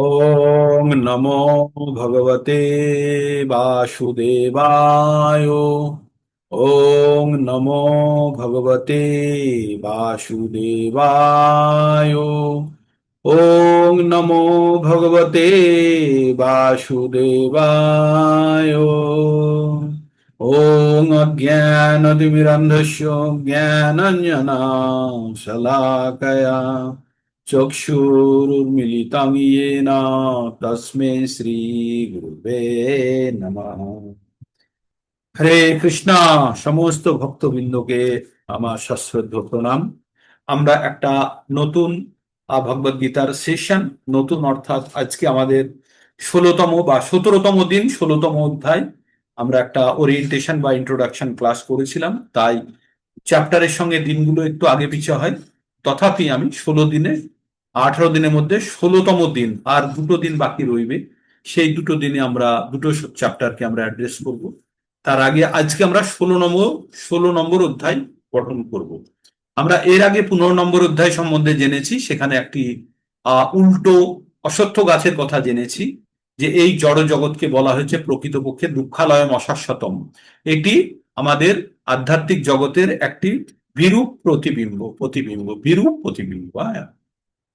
ওম নমো ভগবতে বাসুদেবায়। ওম নমো ভগবতে বাসুদেবায়। ওম নমো ভগবতে বাসুদেবায়। ওম অজ্ঞানতিমিরন্ধস্য জ্ঞানাঞ্জনশলাকয়া চক্ষুরুন্মিলিतं येन তস্मै শ্রী গুরুবে নমঃ। হরে কৃষ্ণা। সমস্ত ভক্তবৃন্দকে আমার সশ্রদ্ধ প্রণাম। আমরা একটা নতুন ভগবদ গীতার সেশন, নতুন অর্থাৎ আজকে আমাদের 16তম বা 17তম দিন, 16তম অধ্যায়। আমরা একটা ওরিয়েন্টেশন বা ইন্ট্রোডাকশন ক্লাস করেছিলাম, তাই চ্যাপ্টারের সঙ্গে দিনগুলো একটু আগে পিছে হয়। তথাপি আমি 16 দিনে, 18 দিনের মধ্যে 16তম দিন আর দুটো দিন বাকি রইবে, সেই দুটো দিনে আমরা দুটো চ্যাপ্টারকে আমরা অ্যাড্রেস করব। তার আগে আজকে আমরা 16 নম্বর অধ্যায় পঠন করব। আমরা এর আগে 15 নম্বর অধ্যায় সম্বন্ধে জেনেছি, সেখানে একটি উল্টো অশ্বত্থ গাছের কথা জেনেছি, যে এই জড় জগৎকে বলা হয়েছে প্রকৃতপক্ষে দুঃখালয়ম অশাশ্বতম। এটি আমাদের আধ্যাত্মিক জগতের একটি বিরূপ বিরূপ প্রতিবিম্ব। হ্যাঁ,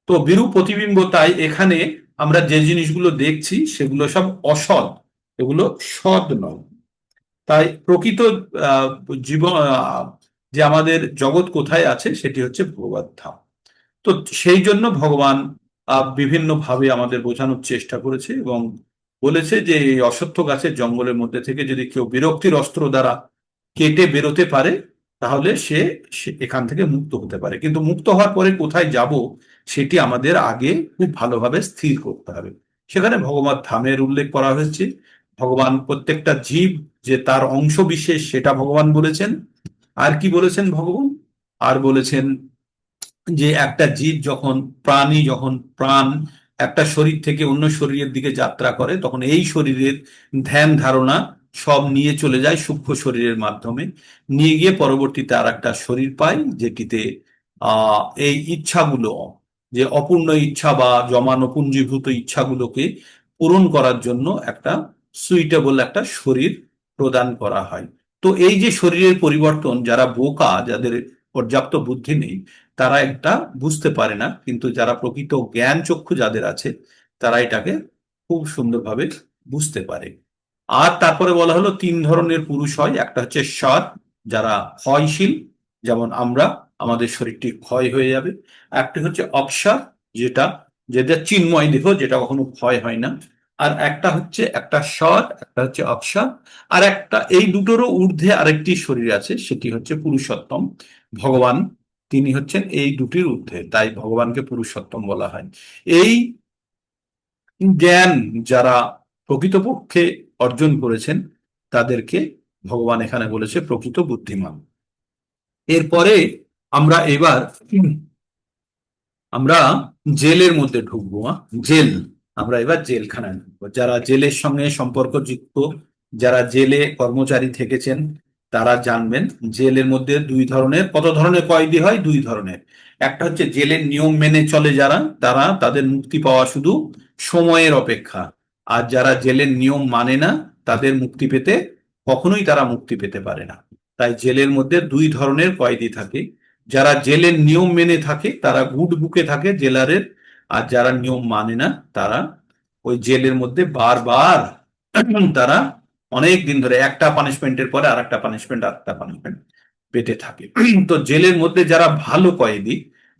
তো বিরূপ প্রতিবিম্ব, তাই এখানে আমরা যে জিনিসগুলো দেখছি সেগুলো সব অসৎ, এগুলো সৎ নয়। তাই প্রকৃত আহ, জীবন যে আমাদের জগৎ কোথায় আছে সেটি হচ্ছে ভগবত ধাম। তো সেই জন্য ভগবান বিভিন্ন ভাবে আমাদের বোঝানোর চেষ্টা করেছে এবং বলেছে যে এই অশ্বত্থ গাছের জঙ্গলের মধ্যে থেকে যদি কেউ বিরক্তির অস্ত্র দ্বারা কেটে বেরোতে পারে, তাহলে সে সে এখান থেকে মুক্ত হতে পারে। কিন্তু মুক্ত হওয়ার পরে কোথায় যাব, সেটি আমাদের আগে খুব ভালোভাবে স্থির করতে হবে। সেখানে ভগবত ধামের উল্লেখ করা হয়েছে। ভগবান প্রত্যেকটা জীব যে তার অংশ বিশেষ, সেটা ভগবান বলেছেন। আর কি বলেছেন ভগবান? আর বলেছেন যে একটা জীব যখন, প্রাণী যখন প্রাণ একটা শরীর থেকে অন্য শরীরের দিকে যাত্রা করে, তখন এই শরীরের ধ্যান ধারণা সব নিয়ে চলে যায় সূক্ষ্ম শরীরের মাধ্যমে, নিয়ে গিয়ে পরবর্তীতে আর একটা শরীর পায়, যেটিতে এই ইচ্ছাগুলো, যে অপূর্ণ ইচ্ছা বা জমানো পুঞ্জীভূত ইচ্ছাগুলোকে পূরণ করার জন্য একটা সুইটেবল একটা শরীর প্রদান করা হয়। তো এই যে শরীরের পরিবর্তন, যারা বোকা, যাদের পর্যাপ্ত বুদ্ধি নেই, তারা এটা বুঝতে পারে না, কিন্তু যারা প্রকৃত জ্ঞান চক্ষু যাদের আছে, তারা এটাকে খুব সুন্দরভাবে বুঝতে পারে। আর তারপরে বলা হলো তিন ধরনের পুরুষ হয়। একটা হচ্ছে সৎ, যারা ক্ষয়শীল, যেমন আমরা, আমাদের শরীরটি ক্ষয় হয়ে যাবে। একটি হচ্ছে অক্ষর, যেটা যেটা চিন্ময় দেহ, যেটা কখনো ক্ষয় হয় না। আর একটা হচ্ছে একটা সৎ, একটা হচ্ছে অক্ষর। আর একটা, এই দুটোরও ঊর্ধ্বে আরেকটি শরীর আছে, সেটি হচ্ছে পুরুষোত্তম। ভগবান, তিনি হচ্ছেন এই দুটির ঊর্ধ্বে, তাই ভগবানকে পুরুষোত্তম বলা হয়। এই জ্ঞান যারা প্রকৃতপক্ষে অর্জন করেছেন, তাদেরকে ভগবান এখানে বলেছে প্রকৃত বুদ্ধিমান। এরপরে আমরা এবার আমরা জেলের মধ্যে ঢুকবো। জেল, আমরা এবার জেলখানায় ঢুকবো। যারা জেলের সঙ্গে সম্পর্কযুক্ত, যারা জেলে কর্মচারী থেকেছেন, তারা জানবেন জেলের মধ্যে দুই ধরনের, কত ধরনের কয়েদি হয়? দুই ধরনের। একটা হচ্ছে জেলের নিয়ম মেনে চলে যারা, তারা, তাদের মুক্তি পাওয়া শুধু সময়ের অপেক্ষা। আর যারা জেলের নিয়ম মানে না, তাদের মুক্তি পেতে কখনোই তারা মুক্তি পেতে পারে না। তাই জেলের মধ্যে দুই ধরনের কয়েদি থাকে। যারা জেলের নিয়ম মেনে থাকে তারা গুড বুকে থাকে জেলারের, আর যারা নিয়ম মানে না, তারা ওই জেলের মধ্যে বারবার তারা অনেক দিন ধরে একটা পানিশমেন্টের পরে আর একটা পানিশমেন্ট, আর একটা পানিশমেন্ট পেতে থাকে। তো জেলের মধ্যে যারা ভালো কয়েদি,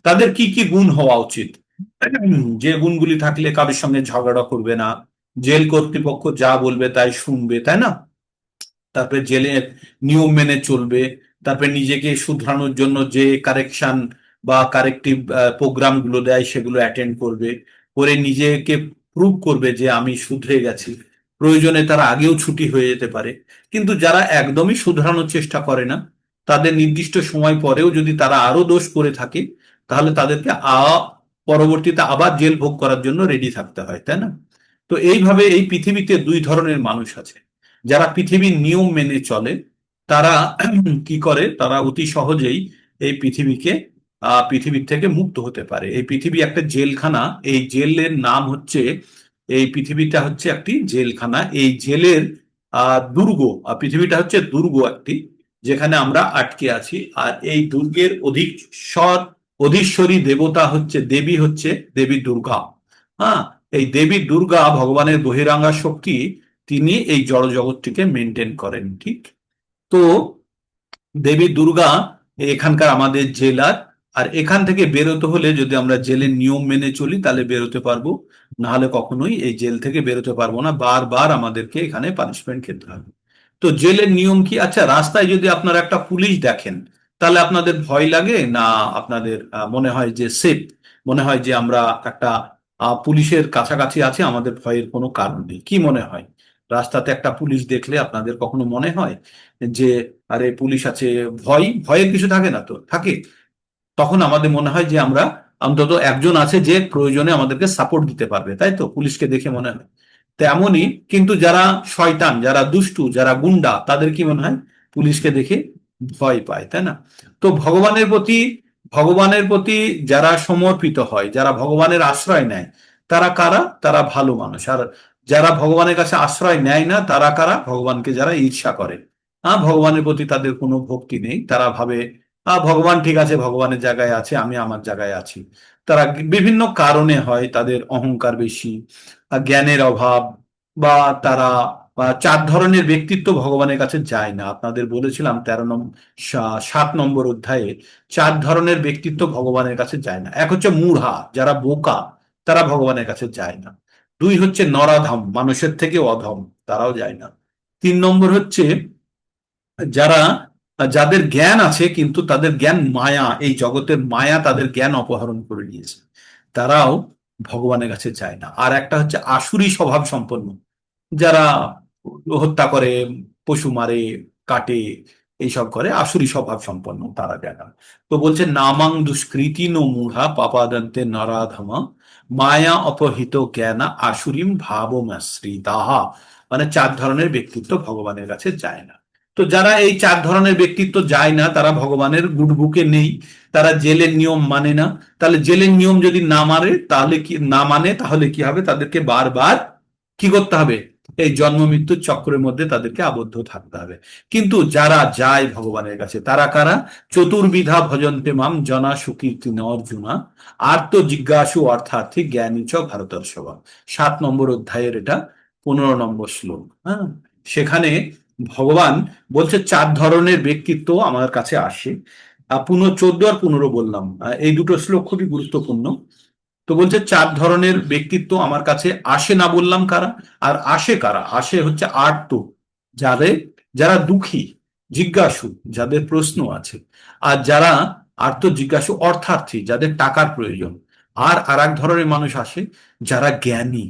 তাদের কি কি গুণ হওয়া উচিত? যে গুণগুলি থাকলে কারোর সঙ্গে ঝগড়া করবে না, জেল কর্তৃপক্ষ যা বলবে তাই শুনবে, তাই না? তারপরে জেলের নিয়ম মেনে চলবে। তারপরে নিজেকে শুধরানোর জন্য যে কারেকশন বা কারেক্টিভ প্রোগ্রাম গুলো দেয়, সেগুলো অ্যাটেন্ড করবে, করে নিজেকে প্রুভ করবে যে আমি শুধরে গেছি। প্রয়োজনে তারা আগেও ছুটি হয়ে যেতে পারে। কিন্তু যারা একদমই শুধরানোর চেষ্টা করে না, তাদের নির্দিষ্ট সময় পরেও যদি তারা আরো দোষ করে থাকে, তাহলে তাদেরকে পরবর্তীতে আবার জেল ভোগ করার জন্য রেডি থাকতে হয়, তাই না? তো এইভাবে এই পৃথিবীতে দুই ধরনের মানুষ আছে। যারা পৃথিবীর নিয়ম মেনে চলে, তারা কি করে, তারা অতি সহজেই এই পৃথিবীকে পৃথিবীর থেকে মুক্ত হতে পারে। এই পৃথিবী একটা জেলখানা, এই জেলের নাম হচ্ছে, এই পৃথিবীটা হচ্ছে একটি জেলখানা। এই জেলের দুর্গ, পৃথিবীটা হচ্ছে দুর্গ একটি, যেখানে আমরা আটকে আছি। আর এই দুর্গের অধীশ্বরী দেবতা হচ্ছে, দেবী হচ্ছে দেবী দুর্গা। হ্যাঁ, এই দেবী দুর্গা ভগবানের বহিরাঙ্গা শক্তি, তিনি এই জড় জগৎটিকে মেনটেন করেন, ঠিক। তো দেবী দুর্গা এখানকার আমাদের জেলার। আর এখান থেকে বেরোতে হলে যদি আমরা জেলের নিয়ম মেনে চলি তাহলে বেরোতে পারবো, না হলে কখনোই এই জেল থেকে বেরোতে পারবো না, বারবার আমাদেরকে এখানে পানিশমেন্ট খেতে হবে। তো জেলের নিয়ম কি? আচ্ছা, রাস্তায় যদি আপনারা একটা পুলিশ দেখেন, তাহলে আপনাদের ভয় লাগে না? আপনাদের মনে হয় যে সেফ, মনে হয় যে আমরা একটা পুলিশের কাছাকাছি আছি, আমাদের ভয়ের কোনো কারণ নেই? কি মনে হয়? রাস্তাতে একটা পুলিশ দেখলে আপনাদের কখনো মনে হয় যে আরে পুলিশ আছে, ভয়ের কিছু থাকে না? তো থাকে। তখন আমাদের মনে হয় যে আমরা অন্তত একজন আছে যে প্রয়োজনে আমাদেরকে সাপোর্ট দিতে পারবে, তাই তো? পুলিশকে দেখে মনে হয়। তেমনই কিন্তু যারা শয়তান, যারা দুষ্টু, যারা গুন্ডা, তাদের কি মনে হয়? পুলিশকে দেখে ভয় পায়, তাই না? তো ভগবানের প্রতি যারা সমর্পিত হয়, যারা ভগবানের আশ্রয় নেয়, তারা কারা? তারা ভালো মানুষ। আর যারা ভগবানের কাছে আশ্রয় নেয় না, তারা কারা? ভগবানকে যারা ঈর্ষা করে, ভগবানের প্রতি তাদের কোনো ভক্তি নেই, তারা ভাবে ভগবান ঠিক আছে, ভগবানের জায়গায় আছে, আমি আমার জায়গায় আছি। তারা বিভিন্ন কারণে, হয় তাদের অহংকার বেশি, জ্ঞানের অভাব, বা তারা 4 ধরনের ব্যক্তিত্ব ভগবানের কাছে যায় না। আপনাদের বলেছিলাম 7 নম্বর অধ্যায়ে 4 ধরনের ব্যক্তিত্ব ভগবানের কাছে যায় না। এক হচ্ছে মূঢ়া, যারা বোকা, তারা ভগবানের কাছে যায় না। 2 হচ্ছে নরাধম, মানুষের থেকে অধম, তারাও যায় না। 3 নম্বর হচ্ছে যারা, যাদের জ্ঞান আছে কিন্তু তাদের জ্ঞান মায়া, এই জগতের মায়া তাদের জ্ঞান অপহরণ করে নিয়েছে, তারাও ভগবানের কাছে যায় না। আর একটা হচ্ছে আসুরি স্বভাব সম্পন্ন, যারা হত্যা করে, পশু মারে, কাটে, এইসব করে, আসুরি স্বভাব সম্পন্ন, তারা যায় না। তো বলছে নামাং দুষ্কৃতি নো মূঢ়া পাপাদন্তে নরাধমা মায়া অপহিত জ্ঞানা আসুরিম ভাবমাশ্রিতাহা। মানে 4 ধরনের ব্যক্তিত্ব ভগবানের কাছে যায় না। তো যারা এই 4 ধরনের ব্যক্তিত্ব যায় না, তারা ভগবানের গুড বুকে নেই, তারা জেলের নিয়ম মানে না। তাহলে জেলের নিয়ম যদি না মানে তাহলে কি হবে? তাদেরকে বারবার কি করতে হবে? এই জন্ম মৃত্যুর চক্রের মধ্যে তাদেরকে আবদ্ধ থাকতে হবে। কিন্তু যারা যায় ভগবানের কাছে, তারা কারা? চতুর্বিধা ভজন্তে মাম জনা সুকীর্তি অর্জুনা আর্ত জিজ্ঞাসু অর্থার্থী জ্ঞানী চ ভারতর্ষভা। 7 নম্বর অধ্যায়ের এটা 15 নম্বর শ্লোক। হ্যাঁ, সেখানে ভগবান বলছে 4 ধরনের ব্যক্তিত্ব আমার কাছে আসে। 14 আর 15 বললাম, এই দুটো শ্লোক খুবই গুরুত্বপূর্ণ। তো বলছে 4 ধরনের ব্যক্তিত্ব আমার কাছে আসে, না বললাম কারা? আর আসে কারা? আসে হচ্ছে আর্ত, যাদের, যারা দুঃখী, জিজ্ঞাসু, যাদের প্রশ্ন আছে, আর যারা আর্ত জিজ্ঞাসু অর্থার্থী, যাদের টাকার প্রয়োজন। আর এক ধরনের মানুষ আসে যারা জ্ঞানী।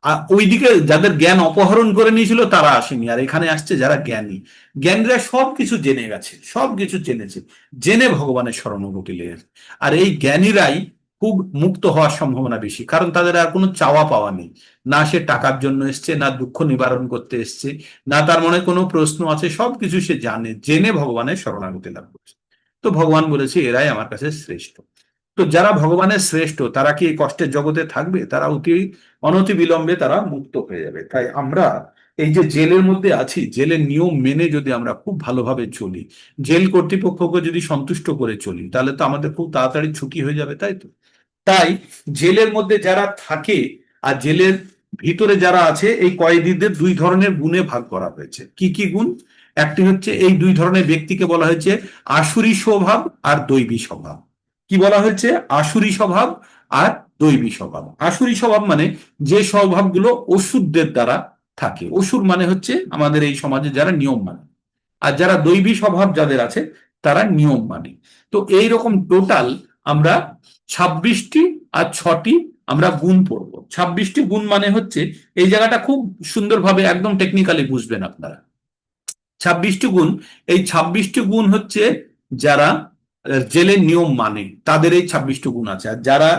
আর ওইদিকে যাদের জ্ঞান অপহরণ করে নিয়েছিল তারা আসেনি, আর এখানে আসছে যারা জ্ঞানী। জ্ঞানীরা সবকিছু জেনে গেছে, সবকিছু জেনেছে, জেনে ভগবানের শরণাগতি লেগেছে। আর এই জ্ঞানীরাই খুব মুক্ত হওয়ার সম্ভাবনা বেশি, কারণ তাদের আর কোনো চাওয়া পাওয়া নেই। না সে টাকার জন্য এসছে, না দুঃখ নিবারণ করতে এসছে, না তার মনে কোনো প্রশ্ন আছে, সবকিছু সে জানে, জেনে ভগবানের শরণাগতি লাভ করছে। তো ভগবান বলেছে এরাই আমার কাছে শ্রেষ্ঠ। তো যারা ভগবানের শ্রেষ্ঠ, তারা কি এই কষ্টের জগতে থাকবে? তারা অনতি বিলম্বে তারা মুক্ত হয়ে যাবে। তাই আমরা এই যে জেলের মধ্যে আছি, জেলের নিয়ম মেনে যদি আমরা খুব ভালোভাবে চলি, জেল কর্তৃপক্ষকে যদি সন্তুষ্ট করে চলি, তাহলে তো আমাদের খুব তাড়াতাড়ি ছুটি হয়ে যাবে, তাই তো? তাই জেলের মধ্যে যারা থাকে আর জেলের ভিতরে যারা আছে, এই কয়েদিদের 2 ধরনের গুণে ভাগ করা হয়েছে। কি কি গুণ? একটি হচ্ছে, এই 2 ধরনের ব্যক্তিকে বলা হয়েছে আসুরি স্বভাব আর দৈবী স্বভাব। কি বলা হয়েছে? আসুরি স্বভাব আর দৈবী স্বভাব। আসুরি স্বভাব মানে যে স্বভাবগুলো অসুরদের দ্বারা থাকে। অসুর মানে হচ্ছে আমাদের এই সমাজে যারা নিয়ম মানে। আর যারা দৈবী স্বভাব যাদের আছে, তারা নিয়ম মানে। তো এইরকম টোটাল আমরা 26টি আর 6টি আমরা গুণ পড়বো। 26টি গুণ মানে হচ্ছে, এই জায়গাটা খুব সুন্দরভাবে একদম টেকনিক্যালি বুঝবেন আপনারা। 26টি গুণ, এই 26টি গুণ হচ্ছে যারা জেলের নিয়ম মানে, তাদের এই 26টি গুণ আছে। আর যারা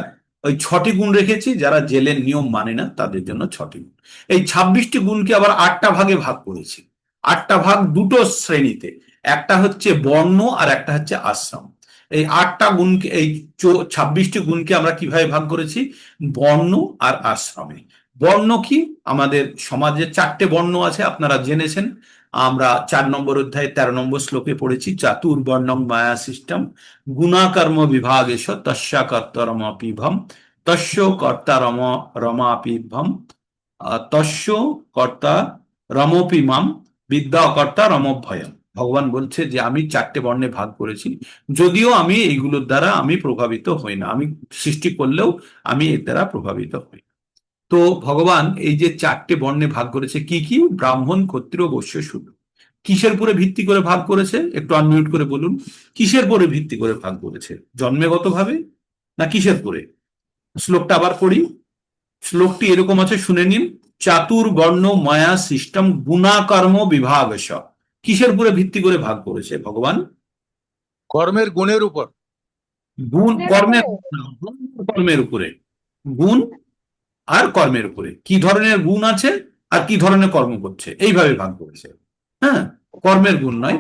ওই 6টি গুণ রেখেছি, যারা জেলের নিয়ম মানে না, তাদের জন্য 6টি গুণ। এই 26টি গুণকে আবার 8টা ভাগে ভাগ করেছি। 8টা ভাগ দুটো শ্রেণীতে, একটা হচ্ছে বর্ণ আর একটা হচ্ছে আশ্রম। এই 8টা গুণকে, এই 26টি গুণকে আমরা কিভাবে ভাগ করেছি? বর্ণ আর আশ্রমে। বর্ণ কি? আমাদের সমাজে 4টে বর্ণ আছে, আপনারা জেনেছেন। আমরা 4 নম্বর অধ্যায়ে 13 নম্বর শ্লোকে পড়েছি, চাতুর্বর্ণম মায়া সিস্টেম গুণাকর্ম বিভাগেশ তস্যা কর্তারমপিভম তস্য কর্তা রমাপিভম তস্য কর্তা রমপি মাম বিদ্যা কর্তা রমভয়ম। ভগবান বলছে যে আমি 4টে বর্ণে ভাগ করেছি, যদিও আমি এইগুলোর দ্বারা আমি প্রভাবিত হই না, আমি সৃষ্টি করলেও আমি এর দ্বারা প্রভাবিত হই। তো ভগবান এই যে 4টে বর্ণে ভাগ করেছে, কি কি? ব্রাহ্মণ, ক্ষত্রিয়, বৈশ্য, শূদ্র। কিসের উপরে ভিত্তি করে ভাগ করেছে? একটু আনমিউট করে বলুন, কিসের উপরে ভিত্তি করে ভাগ করেছে? জন্মগত ভাবে না কিসের করে? শ্লোকটা আবার পড়ি। শ্লোকটি এরকম আছে, শুনে নিন। চাতুর্বর্ণ মায়া সিস্টেম গুণাকর্ম বিভাগশ। কিসের উপরে ভিত্তি করে ভাগ করেছে ভগবান? কর্মের গুণের উপর। গুণ, কর্মের, কর্মের উপরে। গুণ আর কর্মের উপরে, কি ধরনের গুণ আছে আর কি ধরনের কর্ম করছে, এইভাবে ভাগ করেছে। হ্যাঁ, কর্মের গুণ নয়,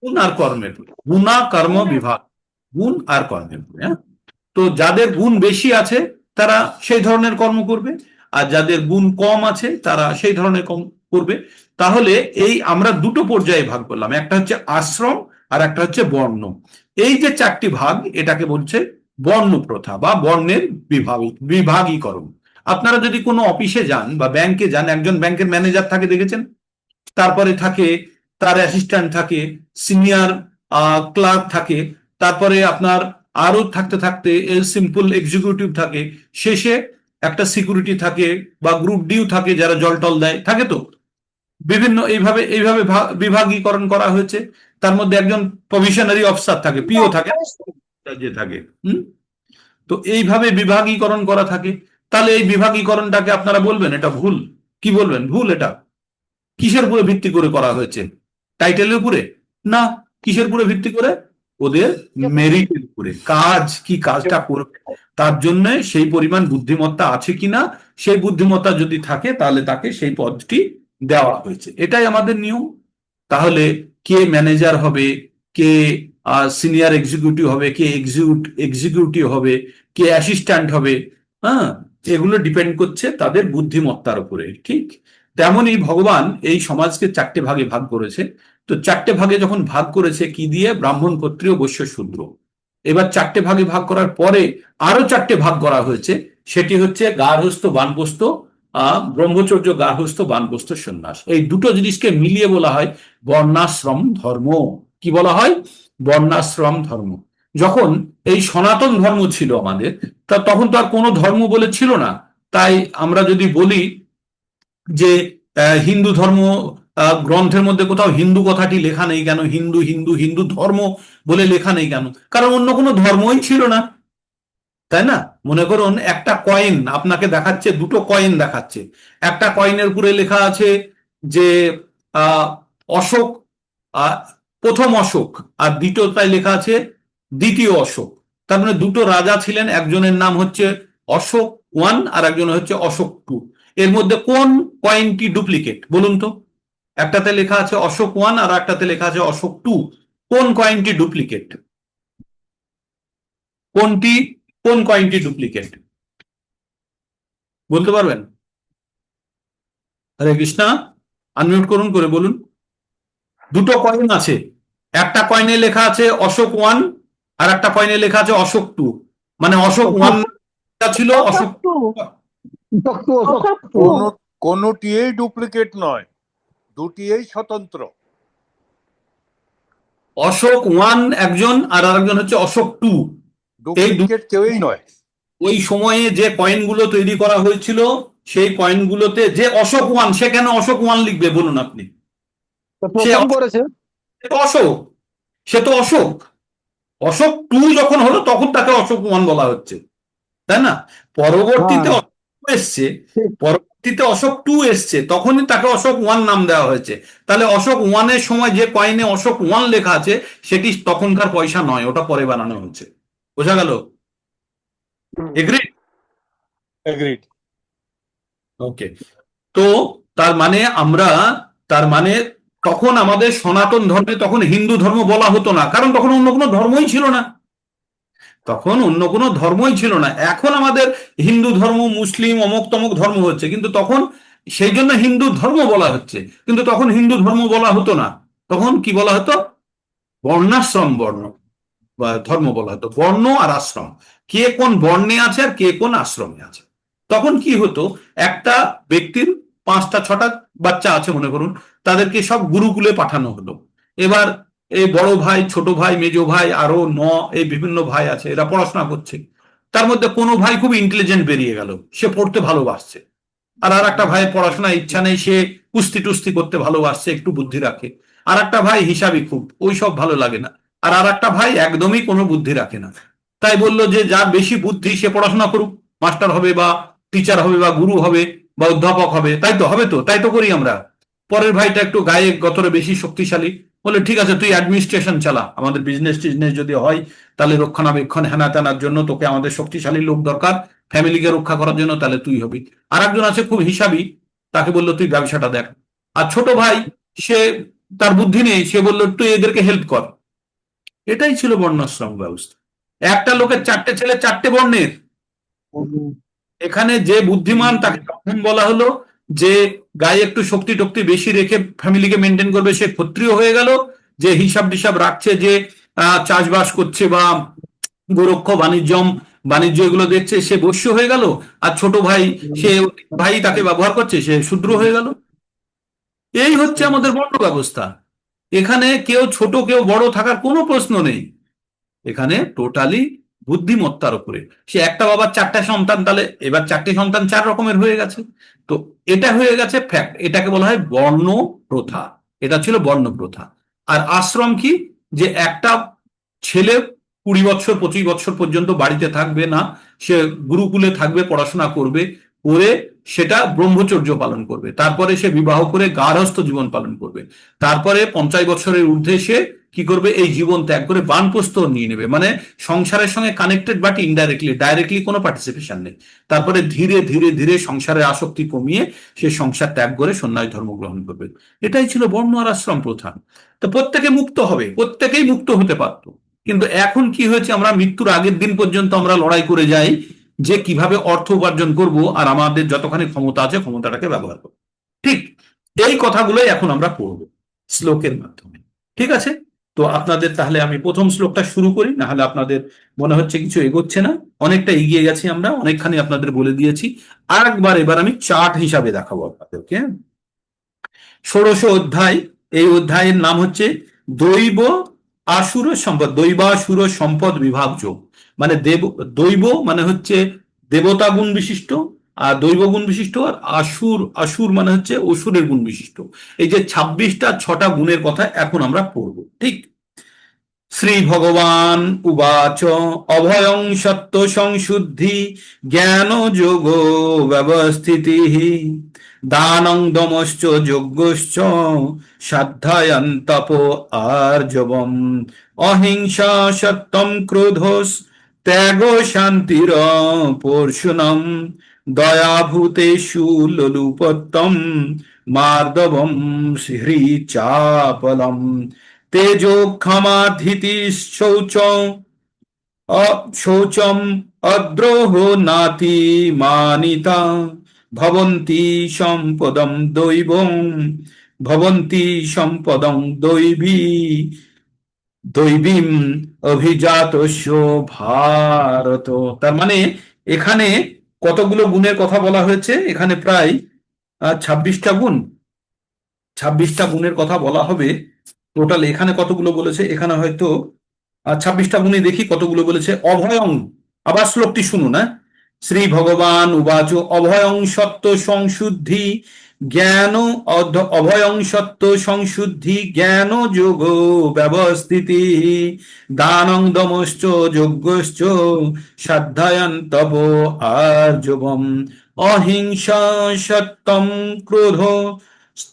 গুণ আর কর্মের উপরে। গুণা কর্ম বিভাগ, গুণ আর কর্মের উপরে। হ্যাঁ, তো যাদের গুণ বেশি আছে তারা সেই ধরনের কর্ম করবে, আর যাদের গুণ কম আছে তারা সেই ধরনের কর্ম করবে। তাহলে এই আমরা দুটো পর্যায়ে ভাগ করলাম, একটা হচ্ছে আশ্রম আর একটা হচ্ছে বর্ণ। এই যে 4টি ভাগ, এটাকে বলছে বর্ণ প্রথা বা বর্ণের বিভাগীকরণ। আপনারা যদি কোনো অফিসে যান বা ব্যাংকে যান, একজন ব্যাংকের ম্যানেজার থাকে দেখেছেন, তারপরে থাকে তার অ্যাসিস্ট্যান্ট থাকে, সিনিয়র ক্লার্ক থাকে, তারপরে আপনার আরো থাকতে থাকতে সিম্পল এক্সিকিউটিভ থাকে, শেষে একটা সিকিউরিটি থাকে বা গ্রুপ ডিউ থাকে যারা জল টল দেয়, থাকে তো বিভিন্ন। এইভাবে এইভাবে বিভাগীকরণ করা হয়েছে। তার মধ্যে একজন প্রভিশনারি অফিসার থাকে, পিও থাকে, যে থাকে। তো এইভাবে বিভাগীকরণ করা থাকে। তাহলে এই বিভাগীকরণটাকে আপনারা বলবেন এটা ভুল? কি বলবেন? ভুল। এটা কিসের উপরে ভিত্তি করে করা হয়েছে? টাইটেলের উপরে না। কিসের উপরে ভিত্তি করে? ওদের মেরিটের উপরে। কাজ কি, কাজটা করবে তার জন্য সেই পরিমাণ বুদ্ধিমত্তা আছে কিনা, সেই বুদ্ধিমত্তা যদি থাকে তাহলে তাকে সেই পদটি দেওয়া হয়েছে। এটাই আমাদের নিয়ম। তাহলে কে ম্যানেজার হবে, কে সিনিয়র এক্সিকিউটিভ হবে, কে এক্সিকিউটিভ হবে, কে অ্যাসিস্ট্যান্ট হবে, হ্যাঁ, এগুলো ডিপেন্ড করছে তাদের বুদ্ধিমত্তার উপরে। ঠিক তেমনই ভগবান এই সমাজকে 4টে ভাগে ভাগ করেছে। তো 4টে ভাগে যখন ভাগ করেছে, কি দিয়ে? ব্রাহ্মণ, ক্ষত্রিয়, বৈশ্য, শূদ্র। এবার 4টে ভাগে ভাগ করার পরে আরো 4টে ভাগ করা হয়েছে, সেটি হচ্ছে গার্হস্থ্য, বানপ্রস্থ, ব্রহ্মচর্য, গার্হস্থ্য, বানপ্রস্থ, সন্ন্যাস। এই দুটো জিনিসকে মিলিয়ে বলা হয় বর্ণাশ্রম ধর্ম। কি বলা হয়? বর্ণাশ্রম ধর্ম। যখন এই সনাতন ধর্ম ছিল আমাদের, তখন তো আর কোনো ধর্ম বলে ছিল না। তাই আমরা যদি বলি যে হিন্দু ধর্ম, গ্রন্থের মধ্যে কোথাও হিন্দু কথাটি লেখা নেই কেন? হিন্দু হিন্দু হিন্দু ধর্ম বলে লেখা নেই কেন? কারণ অন্য কোনো ধর্মই ছিল না, তাই না? মনে করুন একটা কয়েন আপনাকে দেখাচ্ছে, দুটো কয়েন দেখাচ্ছে। একটা কয়েনের উপরে লেখা আছে যে আহ অশোক, আহ প্রথম অশোক, আর দ্বিতীয়টায় লেখা আছে দ্বিতীয় অশোক। তার মানে দুটো রাজা ছিলেন, একজনের নাম হচ্ছে অশোক 1 আর একজন হচ্ছে অশোক 2। এর মধ্যে কোন কয়েনটি ডুপ্লিকেট বলুন তো? একটাতে লেখা আছে অশোক 1 আর একটাতে লেখা আছে অশোক 2। কোন কয়েনটি ডুপ্লিকেট? কোনটি, কোন কয়েনটি ডুপ্লিকেট বলতে পারবেন? হরে কৃষ্ণা, আনমিউট করুন করে বলুন। দুটো কয়েন আছে, একটা কয়েনে লেখা আছে অশোক 1 আর একটা কয়েনে লেখা আছে অশোক 2। মানে অশোক 1 ছিল, অশোক কোনটিই ডুপ্লিকেট নয়, দুটিই স্বতন্ত্র। অশোক 1 একজন আর আরেকজন হচ্ছে অশোক 2। এই ডুপ্লিকেট কেউই নয়। ওই সময়ে যে কয়েনগুলো তৈরি করা হয়েছিল, সেই কয়েনগুলোতে যে অশোক 1, সে কেন অশোক 1 লিখবে বলুন আপনি? সে করেছে অশোক, সে তো অশোক। অশোক 2 যখন হলো তখন তাকে অশোক 1 বলা হচ্ছে, তাই না? পরবর্তীতে এসছে, পরবর্তীতে অশোক 2 এসছে, তখনই তাকে অশোক 1 নাম দেওয়া হয়েছে। তাহলে অশোক 1 এর সময় যে কয়েনে অশোক 1 লেখা আছে সেটি তখনকার পয়সা নয়, ওটা পরে বানানো হয়েছে। বোঝা গেল? এগ্রি? এগ্রিড। ওকে। তো তার মানে আমরা, তার মানে তখন আমাদের সনাতন ধর্মে তখন হিন্দু ধর্ম বলা হতো না, কারণ তখন অন্য কোনো ধর্মই ছিল না। তখন অন্য কোনো ধর্মই ছিল না। এখন আমাদের হিন্দু ধর্ম, মুসলিম, অমুক তমুক ধর্ম হচ্ছে, কিন্তু তখন সেই জন্য হিন্দু ধর্ম বলা হচ্ছে, কিন্তু তখন হিন্দু ধর্ম বলা হতো না। তখন কি বলা হতো? বর্ণাশ্রম বর্ণ বা ধর্ম বলা হতো, বর্ণ আর আশ্রম, কে কোন বর্ণে আছে আর কে কোন আশ্রমে আছে। তখন কি হতো, একটা ব্যক্তির 5টা 6টা বাচ্চা আছে মনে করুন, তাদেরকে সব গুরুকুলে পাঠানো হলো। এবার এই বড় ভাই, ছোট ভাই, মেজো ভাই, আরো এই বিভিন্ন ভাই আছে, এরা পড়াশোনা করছে। তার মধ্যে কোনো ভাই খুব ইন্টেলিজেন্ট বেরিয়ে গেল, সে পড়তে ভালোবাসছে। আর একটা ভাইয়ের পড়াশোনার ইচ্ছা নেই, সে কুস্তি টুস্তি করতে ভালোবাসছে, একটু বুদ্ধি রাখে। আর একটা ভাই হিসাবই খুব, ওই সব ভালো লাগে না। আর একটা ভাই একদমই কোনো বুদ্ধি রাখে না। তাই বললো যে যার বেশি বুদ্ধি সে পড়াশোনা করুক, মাস্টার হবে বা টিচার হবে বা গুরু হবে বা অধ্যাপক হবে। তাই তো হবে, তো তাই তো করি আমরা। পরের ভাইটা একটু গায়ে গতরে বেশি শক্তিশালী, বলে ঠিক আছে তুই অ্যাডমিনিস্ট্রেশন চালা, আমাদের বিজনেস টিজনেস যদি হয় তাহলে রক্ষণাবেক্ষণ হেনা তেনার জন্য তোকে আমাদের শক্তিশালী লোক দরকার, ফ্যামিলিকে রক্ষা করার জন্য, তাহলে তুই হবি। আর একজন আছে খুব হিসাবী, তাকে বললো তুই ব্যবসাটা দেখ। আর ছোট ভাই, সে তার বুদ্ধি নেই, সে বললো তুই এদেরকে হেল্প কর। এটাই ছিল বর্ণাশ্রম ব্যবস্থা। একটা লোকের 4টে ছেলে, 4টে বর্ণের। এখানে যে বুদ্ধিমান তাকে তখন বলা হলো যে গায়ে একটু শক্তি টক্তি বেশি রেখে ফ্যামিলিকে মেনটেন করবে, সে ক্ষত্রিয় হয়ে গেল। যে হিসাব টিসাব রাখছে, যে চাষবাস করছে বা গোরক্ষ বাণিজ্যম বাণিজ্য এগুলো দেখছে, সে বৈশ্য হয়ে গেল। আর ছোট ভাই, সে ভাই তাকে ব্যবহার করছে, সে শূদ্র হয়ে গেল। এই হচ্ছে আমাদের বর্ণ ব্যবস্থা। এখানে কেউ ছোট কেউ বড় থাকার কোনো প্রশ্ন নেই। এখানে টোটালি বুদ্ধিমত্তার উপরে। সে একটা বাবার 4টা সন্তান, তাহলে এবার 4টে সন্তান 4 রকমের হয়ে গেছে। তো এটা হয়ে গেছে ফ্যাক্ট, এটাকে বলা হয় বর্ণ প্রথা। এটা ছিল বর্ণ প্রথা। আর আশ্রম কি, যে একটা ছেলে 20 বছর 25 বছর পর্যন্ত বাড়িতে থাকবে না, সে গুরুকুলে থাকবে, পড়াশোনা করবে, করে সেটা ব্রহ্মচর্য পালন করবে, তারপরে সে বিবাহ করে গার্হস্থ্য জীবন পালন করবে। তারপরে 50 বছরের ঊর্ধ্বে সে কি করবে, এই জীবন ত্যাগ করে বানপ্রস্থ নিয়ে নেবে, মানে সংসারের সঙ্গে কানেক্টেড বাট ইনডাইরেক্টলি, ডাইরেক্টলি কোনো পার্টিসিপেশন নেই। তারপরে ধীরে ধীরে ধীরে সংসারের আসক্তি কমিয়ে সে সংসার ত্যাগ করে সন্ন্যাস ধর্ম গ্রহণ করবে। এটাই ছিল বর্ণ আর আশ্রম প্রথা। তো প্রত্যেকে মুক্ত হবে, প্রত্যেকেই মুক্ত হতে পারতো। কিন্তু এখন কি হয়েছে, আমরা মৃত্যুর আগের দিন পর্যন্ত আমরা লড়াই করে যাই যে কিভাবে অর্থ উপার্জন করব, আর আমাদের যতখানি ক্ষমতা আছে ক্ষমতাটাকে ব্যবহার করব। ঠিক এই কথাগুলোই এখন আমরা পড়ব শ্লোকের মাধ্যমে। ঠিক আছে, তো আপনাদের তাহলে আমি প্রথম শ্লোকটা শুরু করি, না হলে আপনাদের মনে হচ্ছে কিছু এগোচ্ছে না। অনেকটা এগিয়ে গেছি আমরা, অনেকখানি আপনাদের বলে দিয়েছি। আর একবার এবার আমি চার্ট হিসাবে দেখাবো আপনাদেরকে। 16 অধ্যায়, এই অধ্যায়ের নাম হচ্ছে দৈব আসুর সম্পদ, দৈবাসুর সম্পদ বিভাগ যোগ। মানে দৈব মানে হচ্ছে দেবতা গুণ বিশিষ্ট, আর দৈব গুণ বিশিষ্ট, আর আসুর, আসুর মানে হচ্ছে অসুরের গুণ বিশিষ্ট। এই যে 26টা 6টা গুণের কথা এখন আমরা পড়ব। ঠিক, শ্রী ভগবান উবাচ অভয়ং সত্য সংশুদ্ধি জ্ঞান যোগ ব্যবস্থিতি দানং দমশ্চ যজ্ঞশ্চ সাধ্যায়ন তপ আর্জবম অহিংসা সত্যম ক্রোধস ত্যাগ শান্তির পরশুনম দয়াভূতেষু লোলুপত্তম মার্দবম হ্রিচাপলম তেজো ক্ষমাধিতি শৌচ শৌচম অদ্রোহ নাতি মানিতা ভবন্তি সম্পদম দৈবং ভবন্তি সম্পদং দৈবী দৈবীম অভিজাতস্য ভারত। তার মানে এখানে কতগুলো গুণের কথা বলা হয়েছে, এখানে প্রায় 26টা গুণ, 26টা গুণের কথা বলা হবে। টোটাল এখানে কতগুলো বলেছে, এখানে হয়তো 26টা গুণে দেখি কতগুলো বলেছে। অভয়ং, আবার শ্লোকটি শুনুন। শ্রী ভগবান উবাচ অভয়ং সত্য সংশুদ্ধি জ্ঞান অভয়ং সত্য সংশুদ্ধি জ্ঞান যোগ ব্যবস্থিতি দানং দমশ্চ যজ্ঞশ্চ সাধ্যায়ন তব আর্জবম অহিংসা সত্যম ক্রোধ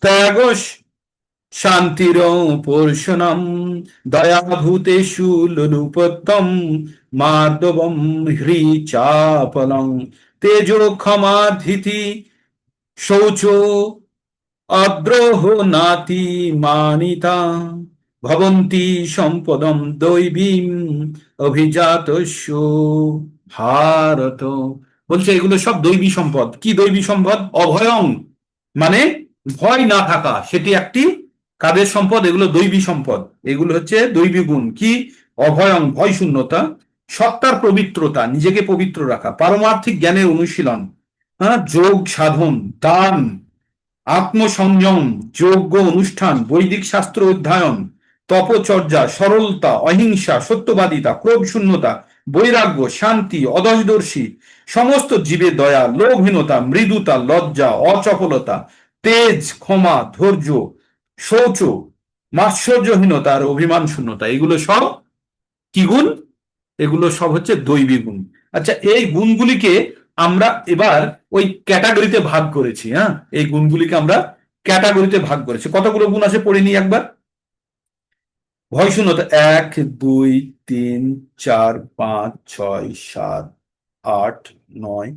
ত্যাগ শান্তির পর্ষণম দয়াভূতেষু লোলুপত্তম মার্দবম হ্রিচাপলং তেজো ক্ষমাধিতি শৌচ অদ্রোহ নাতি মানিতা ভবন্তি সম্পদম দৈবীম অভিজাতস্য ভারত। বলছে এগুলো সব দৈবী সম্পদ। কি দৈবী সম্পদ? অভয়ং, মানে ভয় না থাকা, সেটি একটি কাদের সম্পদ? এগুলো দৈবী সম্পদ। এগুলো হচ্ছে দৈবী গুণ। কি? অভয়ং, ভয় শূন্যতা, সত্তার পবিত্রতা, নিজেকে পবিত্র রাখা, পারমার্থিক জ্ঞানের অনুশীলন, হ্যাঁ, যোগ সাধন, দান, আত্মসংযম, যোগ্য অনুষ্ঠান, বৈদিক শাস্ত্র অধ্যয়ন, তপচর্যা, সরলতা, অহিংসা, সত্যবাদিতা, ক্রোধ শূন্যতা, বৈরাগ্য, শান্তি, অদর্শদর্শী, সমস্ত জীবের দয়া, লোভহীনতা, মৃদুতা, লজ্জা, অচপলতা, তেজ, ক্ষমা, ধৈর্য, শৌচ, মাৎসর্যহীনতা আর অভিমান শূন্যতা। এগুলো সব কি গুণ? এগুলো সব হচ্ছে দৈবী গুণ। আচ্ছা, এই গুণগুলিকে আমরা এবার ওই ক্যাটাগরিতে ভাগ করেছি। হ্যাঁ, এই গুণগুলিকে আমরা ক্যাটাগরিতে ভাগ করেছি। কতগুলো গুণ আছে পড়ে নিই একবার। ভয় শূন্যতা 1, 2, 3, 4, 5, 6, 7, 8, 9,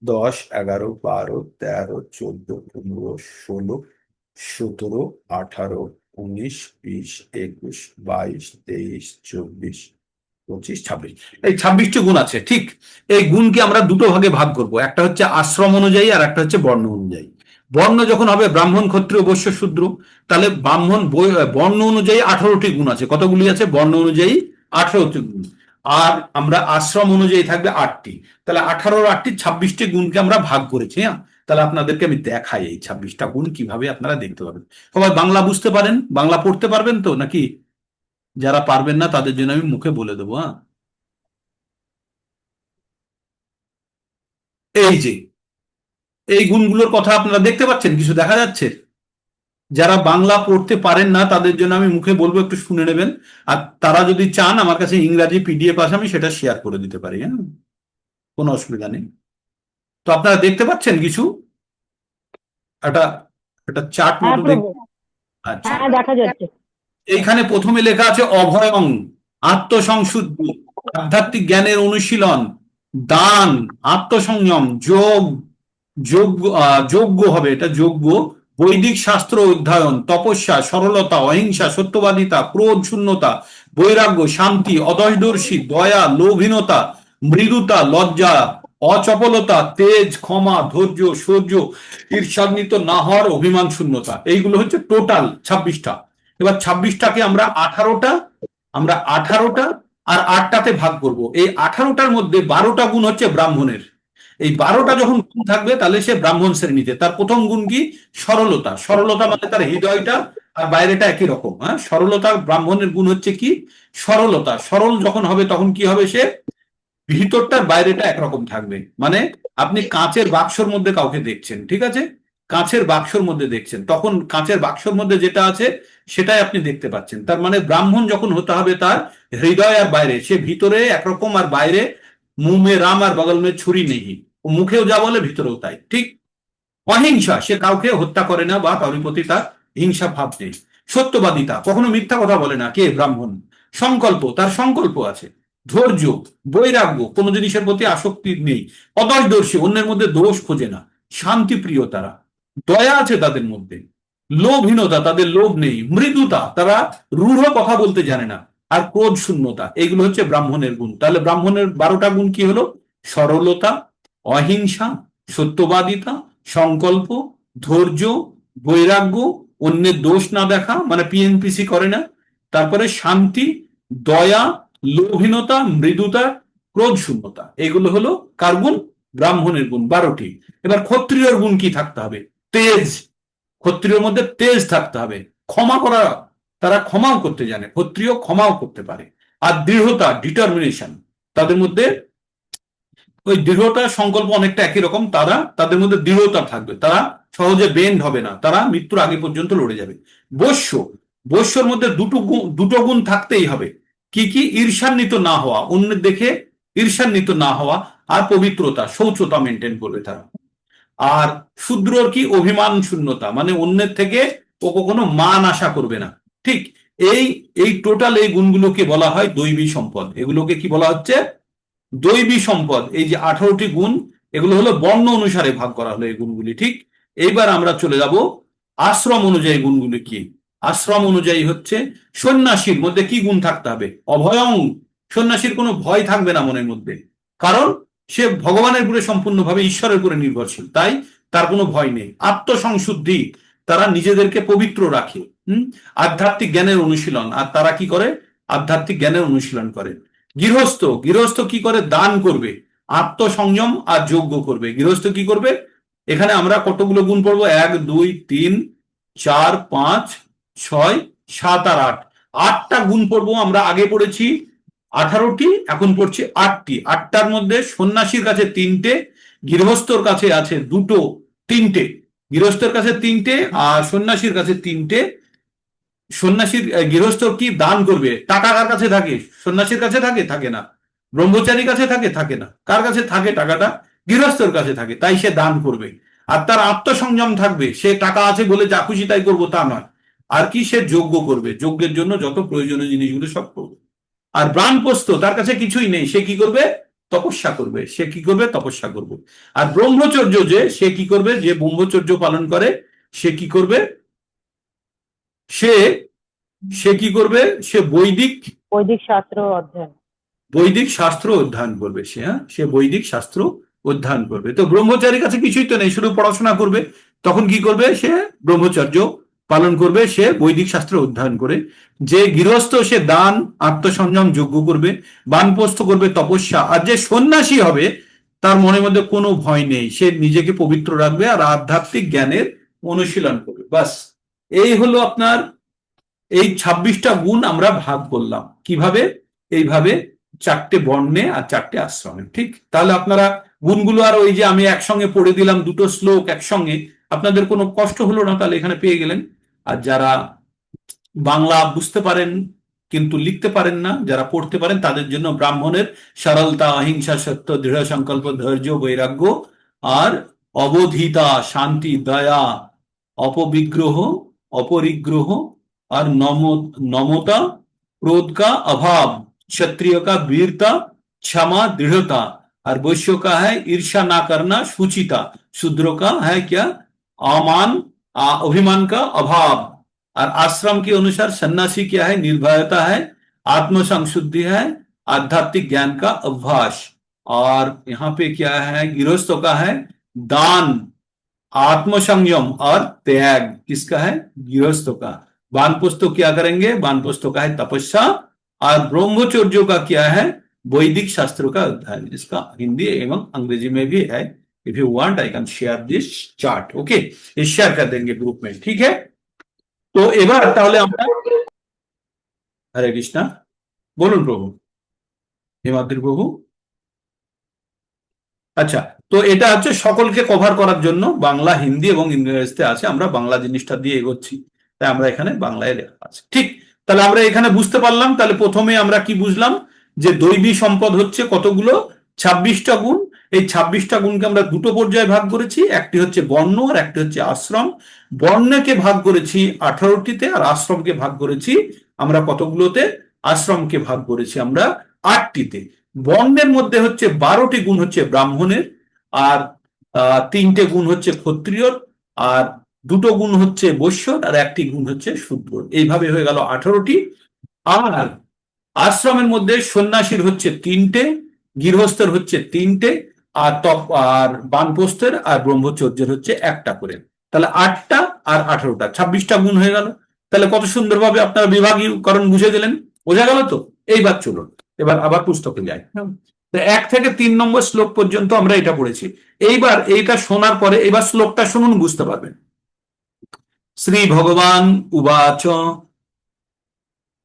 10, 11, 12, 13, 14, 15, 16, 17, 18, 19, 20, 21, 22, 23, 24, 25, 26। এই 26টি গুণ আছে। ঠিক, এই গুণকে আমরা দুটো ভাগে ভাগ করব, একটা হচ্ছে আশ্রম অনুযায়ী আর একটা হচ্ছে বর্ণ অনুযায়ী। বর্ণ যখন হবে ব্রাহ্মণ, ক্ষত্রিয়, বৈশ্য, শূদ্র, তাহলে বর্ণ অনুযায়ী 18টি গুণ আছে। কতগুলি আছে? বর্ণ অনুযায়ী 18টি গুণ। আর আমরা আশ্রম অনুযায়ী থাকবে 8টি। তাহলে 18 আর 8টি 26টি গুণকে আমরা ভাগ করেছি। হ্যাঁ, তাহলে আপনাদেরকে আমি দেখাই এই 26টা গুণ কিভাবে আপনারা দেখতে পাবেন। সবাই বাংলা বুঝতে পারেন? বাংলা পড়তে পারবেন তো নাকি? যারা পারবেন না তাদের জন্য আমি মুখে বলে দেবো। হ্যাঁ, এই যে এই গুণগুলোর কথা আপনারা দেখতে পাচ্ছেন, কিছু দেখা যাচ্ছে? যারা বাংলা পড়তে পারেন না তাদের জন্য আমি মুখে বলবো, একটু শুনে নেবেন। আর তারা যদি চান আমার কাছে ইংরাজি পিডিএফ আছে, আমি সেটা শেয়ার করে দিতে পারি। হ্যাঁ, কোনো অসুবিধা নেই। তো আপনারা দেখতে পাচ্ছেন কিছু? একটা একটা চার্ট হ্যাঁ মতো প্রভু, আচ্ছা, হ্যাঁ দেখা যাচ্ছে। এইখানে প্রথমে লেখা আছে অভয়ং, আত্মসংশুদ্ধি, আধ্যাত্মিক জ্ঞানের অনুশীলন, দান, আত্মসংযম, যোগ, যোগ্য হবে এটা, যোগ্য, বৈদিক শাস্ত্র অধ্যয়ন, তপস্যা, সরলতা, অহিংসা, সত্যবাদিতা, ক্রোধ শূন্যতা, বৈরাগ্য, শান্তি, অদর্শদর্শী, দয়া, লোভহীনতা, মৃদুতা, লজ্জা, অচপলতা, তেজ, ক্ষমা, ধৈর্য, সৌর্য, ঈর্ষান্বিত না হওয়ার, অভিমান শূন্যতা। এইগুলো হচ্ছে টোটাল 26টা। এবার 26টাকে আমরা 18টা আর 8টাতে ভাগ করব। এই 18টার মধ্যে 12টা গুণ হচ্ছে ব্রাহ্মণের। এই 12টা যখন গুণ থাকবে তাহলে সে ব্রাহ্মণ শ্রেণীতে। তার প্রথম গুণ কি? সরলতা। সরলতা মানে তার হৃদয়টা আর বাইরেটা একই রকম। হ্যাঁ, সরলতা ব্রাহ্মণের গুণ হচ্ছে কি? সরলতা। সরল যখন হবে তখন কি হবে? সে ভিতরটার বাইরেটা একরকম থাকবে। মানে আপনি কাঁচের বাক্সর মধ্যে কাউকে দেখছেন, ঠিক আছে? কাঁচের বাক্সর মধ্যে দেখছেন, তখন কাঁচের বাক্সর মধ্যে যেটা আছে সেটাই আপনি দেখতে পাচ্ছেন। তার মানে ব্রাহ্মণ যখন হতে হবে তার হৃদয় আর বাইরে, সে ভিতরে একরকম আর বাইরে মুহ মে রাম আর বগল মে ছুরি নেই। ও মুখেও যা বলে ভিতরেও তাই। ঠিক। অহিংসা, সে কাউকে হত্যা করে না বা কারোর প্রতি তার হিংসা ভাব নেই। সত্যবাদিতা, কখনো মিথ্যা কথা বলে না। কে? ব্রাহ্মণ। সংকল্প, তার সংকল্প আছে। ধৈর্য, বৈরাগ্য, কোনো জিনিসের প্রতি আসক্তি নেই। অদর্শদর্শী, অন্যের মধ্যে দোষ খোঁজে না। শান্তিপ্রিয় তারা, দয়া আছে তাদের মধ্যে। লোভহীনতা, তাদের লোভ নেই। মৃদুতা, তারা রূঢ় কথা বলতে জানে না। আর ক্রোধ শূন্যতা, এগুলো হচ্ছে ব্রাহ্মণের গুণ। তাহলে ব্রাহ্মণের 12টা গুণ কি হলো? সরলতা, অহিংসা, সত্যবাদিতা, সংকল্প, ধৈর্য, বৈরাগ্য, অন্যের দোষ না দেখা মানে পিএনপিসি করে না, তারপরে শান্তি, দয়া, লোভহীনতা, মৃদুতা, ক্রোধ শূন্যতা। এগুলো হলো কার গুণ? ব্রাহ্মণের গুণ 12টি। এবার ক্ষত্রিয়র গুণ কি থাকতে হবে? তেজ। ক্ষত্রিয়র মধ্যে তেজ থাকতে হবে। ক্ষমা করা, তারা ক্ষমাও করতে জানে। ক্ষত্রিয় ক্ষমাও করতে পারে। আর দৃঢ়তা, ডিটারমিনেশন, তাদের মধ্যে ওই দৃঢ়তার সংকল্প অনেকটা একই রকম। তাদের মধ্যে দৃঢ়তা থাকবে, তারা সহজে বেন্ড হবে না, তারা মৃত্যুর আগে পর্যন্ত লড়ে যাবে। বৈশ্য, বৈশ্যর মধ্যে দুটো গুণ থাকতেই হবে। কি কি? ঈর্ষান্বিত না হওয়া, অন্যের দেখে ঈর্ষান্বিত না হওয়া, আর পবিত্রতা, শৌচতা মেনটেন করবে তারা। আর শূদ্রর কি? অভিমান শূন্যতা, মানে অন্যের থেকে ও কখনো মান আশা করবে না। ঠিক। এই এই টোটাল এই গুণগুলোকে বলা হয় দৈবী সম্পদ। এগুলোকে কি বলা হচ্ছে? দৈবী সম্পদ। এই যে 18টি গুণ, এগুলো হলো বর্ণ অনুসারে ভাগ করা হলো এই গুণগুলি। ঠিক। এইবার আমরা চলে যাব আশ্রম অনুযায়ী গুণগুলি কি। আশ্রম অনুযায়ী হচ্ছে সন্ন্যাসীর মধ্যে কি গুণ থাকতে হবে? অভয়ং। সন্ন্যাসীর কোনো ভয় থাকবে না মনের মধ্যে, কারণ সে ভগবানের উপরে সম্পূর্ণভাবে ঈশ্বরের উপরে নির্ভরশীল, তাই তার কোনো ভয় নেই। আত্মসংশুদ্ধি, তারা নিজেদেরকে পবিত্র রাখে। আধ্যাত্মিক জ্ঞানের অনুশীলন, আর তারা কি করে? আধ্যাত্মিক জ্ঞানের অনুশীলন করে। গৃহস্থ, গৃহস্থ কি করে? দান করবে, আত্মসংযম আর যজ্ঞ করবে। গৃহস্থ কি করবে? এখানে আমরা কতগুলো গুণ পড়বো? 1 2 3 4 5 6 7 আর 8, 8টা গুণ পড়বো। আমরা আগে পড়েছি 18টি, এখন পড়ছি 8টি। 8টার মধ্যে সন্ন্যাসীর কাছে 3টে, গৃহস্থর কাছে আছে 2টো, 3টে। গৃহস্থের কাছে 3টে আর সন্ন্যাসীর কাছে 3টে। সন্ন্যাসীর গৃহস্থ কি দান করবে? টাকা কার কাছে থাকে? সন্ন্যাসীর কাছে থাকে? থাকে না। ব্রহ্মচারীর কাছে থাকে? থাকে না। কার কাছে থাকে টাকাটা? গৃহস্থর কাছে থাকে, তাই সে দান করবে। আর তার আত্মসংযম থাকবে, সে টাকা আছে বলে যা খুশি তাই করবো তা নয়। আর কি? সে যজ্ঞ করবে, যজ্ঞের জন্য যত প্রয়োজনীয় জিনিসগুলো সব করবে। আর ব্রাণপ্রস্থ, তার কাছে কিছুই নেই, সে কি করবে? তপস্যা করবে। সে কি করবে? তপস্যা করবে। আর ব্রহ্মচর্য, যে সে কি করবে? যে ব্রহ্মচর্য পালন করে সে কি করবে? সে সে কি করবে? সে বৈদিক বৈদিক শাস্ত্র অধ্যয়ন। বৈদিক শাস্ত্র অধ্যয়ন করবে। সে বৈদিক শাস্ত্র অধ্যয়ন করবে। তো ব্রহ্মচারীর কাছে কিছুই তো নেই, শুধু পড়াশোনা করবে। তখন কি করবে? সে ব্রহ্মচর্য পালন করবে, সে বৈদিক শাস্ত্র অধ্যয়ন করে। যে গৃহস্থ, সে দান, আত্মসংযম, যজ্ঞ করবে, বানপ্রস্থ করবে, তপস্যা। আর যে সন্ন্যাসী হবে তার মনের মধ্যে কোনো ভয় নেই, সে নিজেকে পবিত্র রাখবে আর আধ্যাত্মিক জ্ঞানের অনুশীলন করবে। বাস, এই হলো আপনার এই 26টা গুণ আমরা ভাগ করলাম। কিভাবে? এইভাবে 4টে বর্ণে আর 4টে আশ্রমে। ঠিক, তাহলে আপনারা গুণগুলো আর ওই যে আমি একসঙ্গে পড়ে দিলাম দুটো শ্লোক একসঙ্গে, আপনাদের কোনো কষ্ট হলো না, তাহলে এখানে পেয়ে গেলেন। আর যারা বাংলা বুঝতে পারেন কিন্তু লিখতে পারেন না, যারা পড়তে পারেন, তাদের জন্য ব্রাহ্মণের সরলতা, অহিংসা, সত্য, দৃঢ় সংকল্প, ধৈর্য, বৈরাগ্য আর অবধিতা, শান্তি, দয়া, অপবিগ্রহ, अपरिग्रह और नमता, क्रोध का अभाव, क्षत्रिय का वीरता, क्षमा, दृढ़ता, और वैश्य का है ईर्ष्या ना करना, शुचिता, शूद्र का है क्या? अमान, अभिमान का अभाव। और आश्रम के अनुसार सन्यासी क्या है? निर्भयता है, आत्मसंशुद्धि है, आध्यात्मिक ज्ञान का अभ्यास। और यहाँ पे क्या है? गृहस्थों का है दान, आत्मसंयम और त्याग। किसका है? गृहस्थों का। वानप्रस्थों क्या करेंगे? वानप्रस्थों का है तपस्या। और ब्रह्मचर्य का क्या है? वैदिक शास्त्रों का अध्ययन। इसका हिंदी एवं अंग्रेजी में भी है। If you want I can share this chart. Okay, ये शेयर कर देंगे ग्रुप में, ठीक है? तो এবার তাহলে আমরা হরে কৃষ্ণা, বলুন প্রভু, হিমাদ্রি প্রভু। আচ্ছা, তো এটা হচ্ছে সকলকে কভার করার জন্য বাংলা, হিন্দি এবং ইংরেজিতে আছে। আমরা বাংলা জিনিসটা দিয়ে এগোচ্ছি, তাই আমরা এখানে বাংলায় লেখা আছে। ঠিক, তাহলে আমরা এখানে বুঝতে পারলাম। তাহলে প্রথমে আমরা কি বুঝলাম? যে দৈবী সম্পদ হচ্ছে কতগুলো? 26টা গুণ। এই 26টা গুণকে আমরা দুটো পর্যায়ে ভাগ করেছি, একটি হচ্ছে বর্ণ আর একটি হচ্ছে আশ্রম। বর্ণকে ভাগ করেছি 18টিতে, আর আশ্রমকে ভাগ করেছি আমরা কতগুলোতে? আশ্রমকে ভাগ করেছি আমরা 8টিতে। বর্ণের মধ্যে হচ্ছে 12টি গুণ হচ্ছে ব্রাহ্মণের, আর 3টে গুণ হচ্ছে ক্ষত্রিয়র, আর 2টো গুণ হচ্ছে বৈশ্যর, আর 1টি গুণ হচ্ছে শূদ্রর। এইভাবে হয়ে গেল 18টি। আর আশ্রমের মধ্যে সন্ন্যাসীর হচ্ছে 3টে, গৃহস্থের হচ্ছে 3টে, আর বানপ্রস্থের আর ব্রহ্মচর্যের হচ্ছে 1টা করে। তাহলে 8টা আর 18টা, 26টা গুণ হয়ে গেল। তাহলে কত সুন্দরভাবে আপনারা বিভাগীকরণ বুঝে দিলেন, বোঝা গেল তো? এইবার চলুন, এবার আবার পুস্তকে যাই। 1 থেকে 3 নম্বর শ্লোক পর্যন্ত আমরা এটা পড়েছি। এইবার এইটা শোনার পরে এবার শ্লোকটা শুনুন, বুঝতে পারবেন। শ্রী ভগবান উবাচ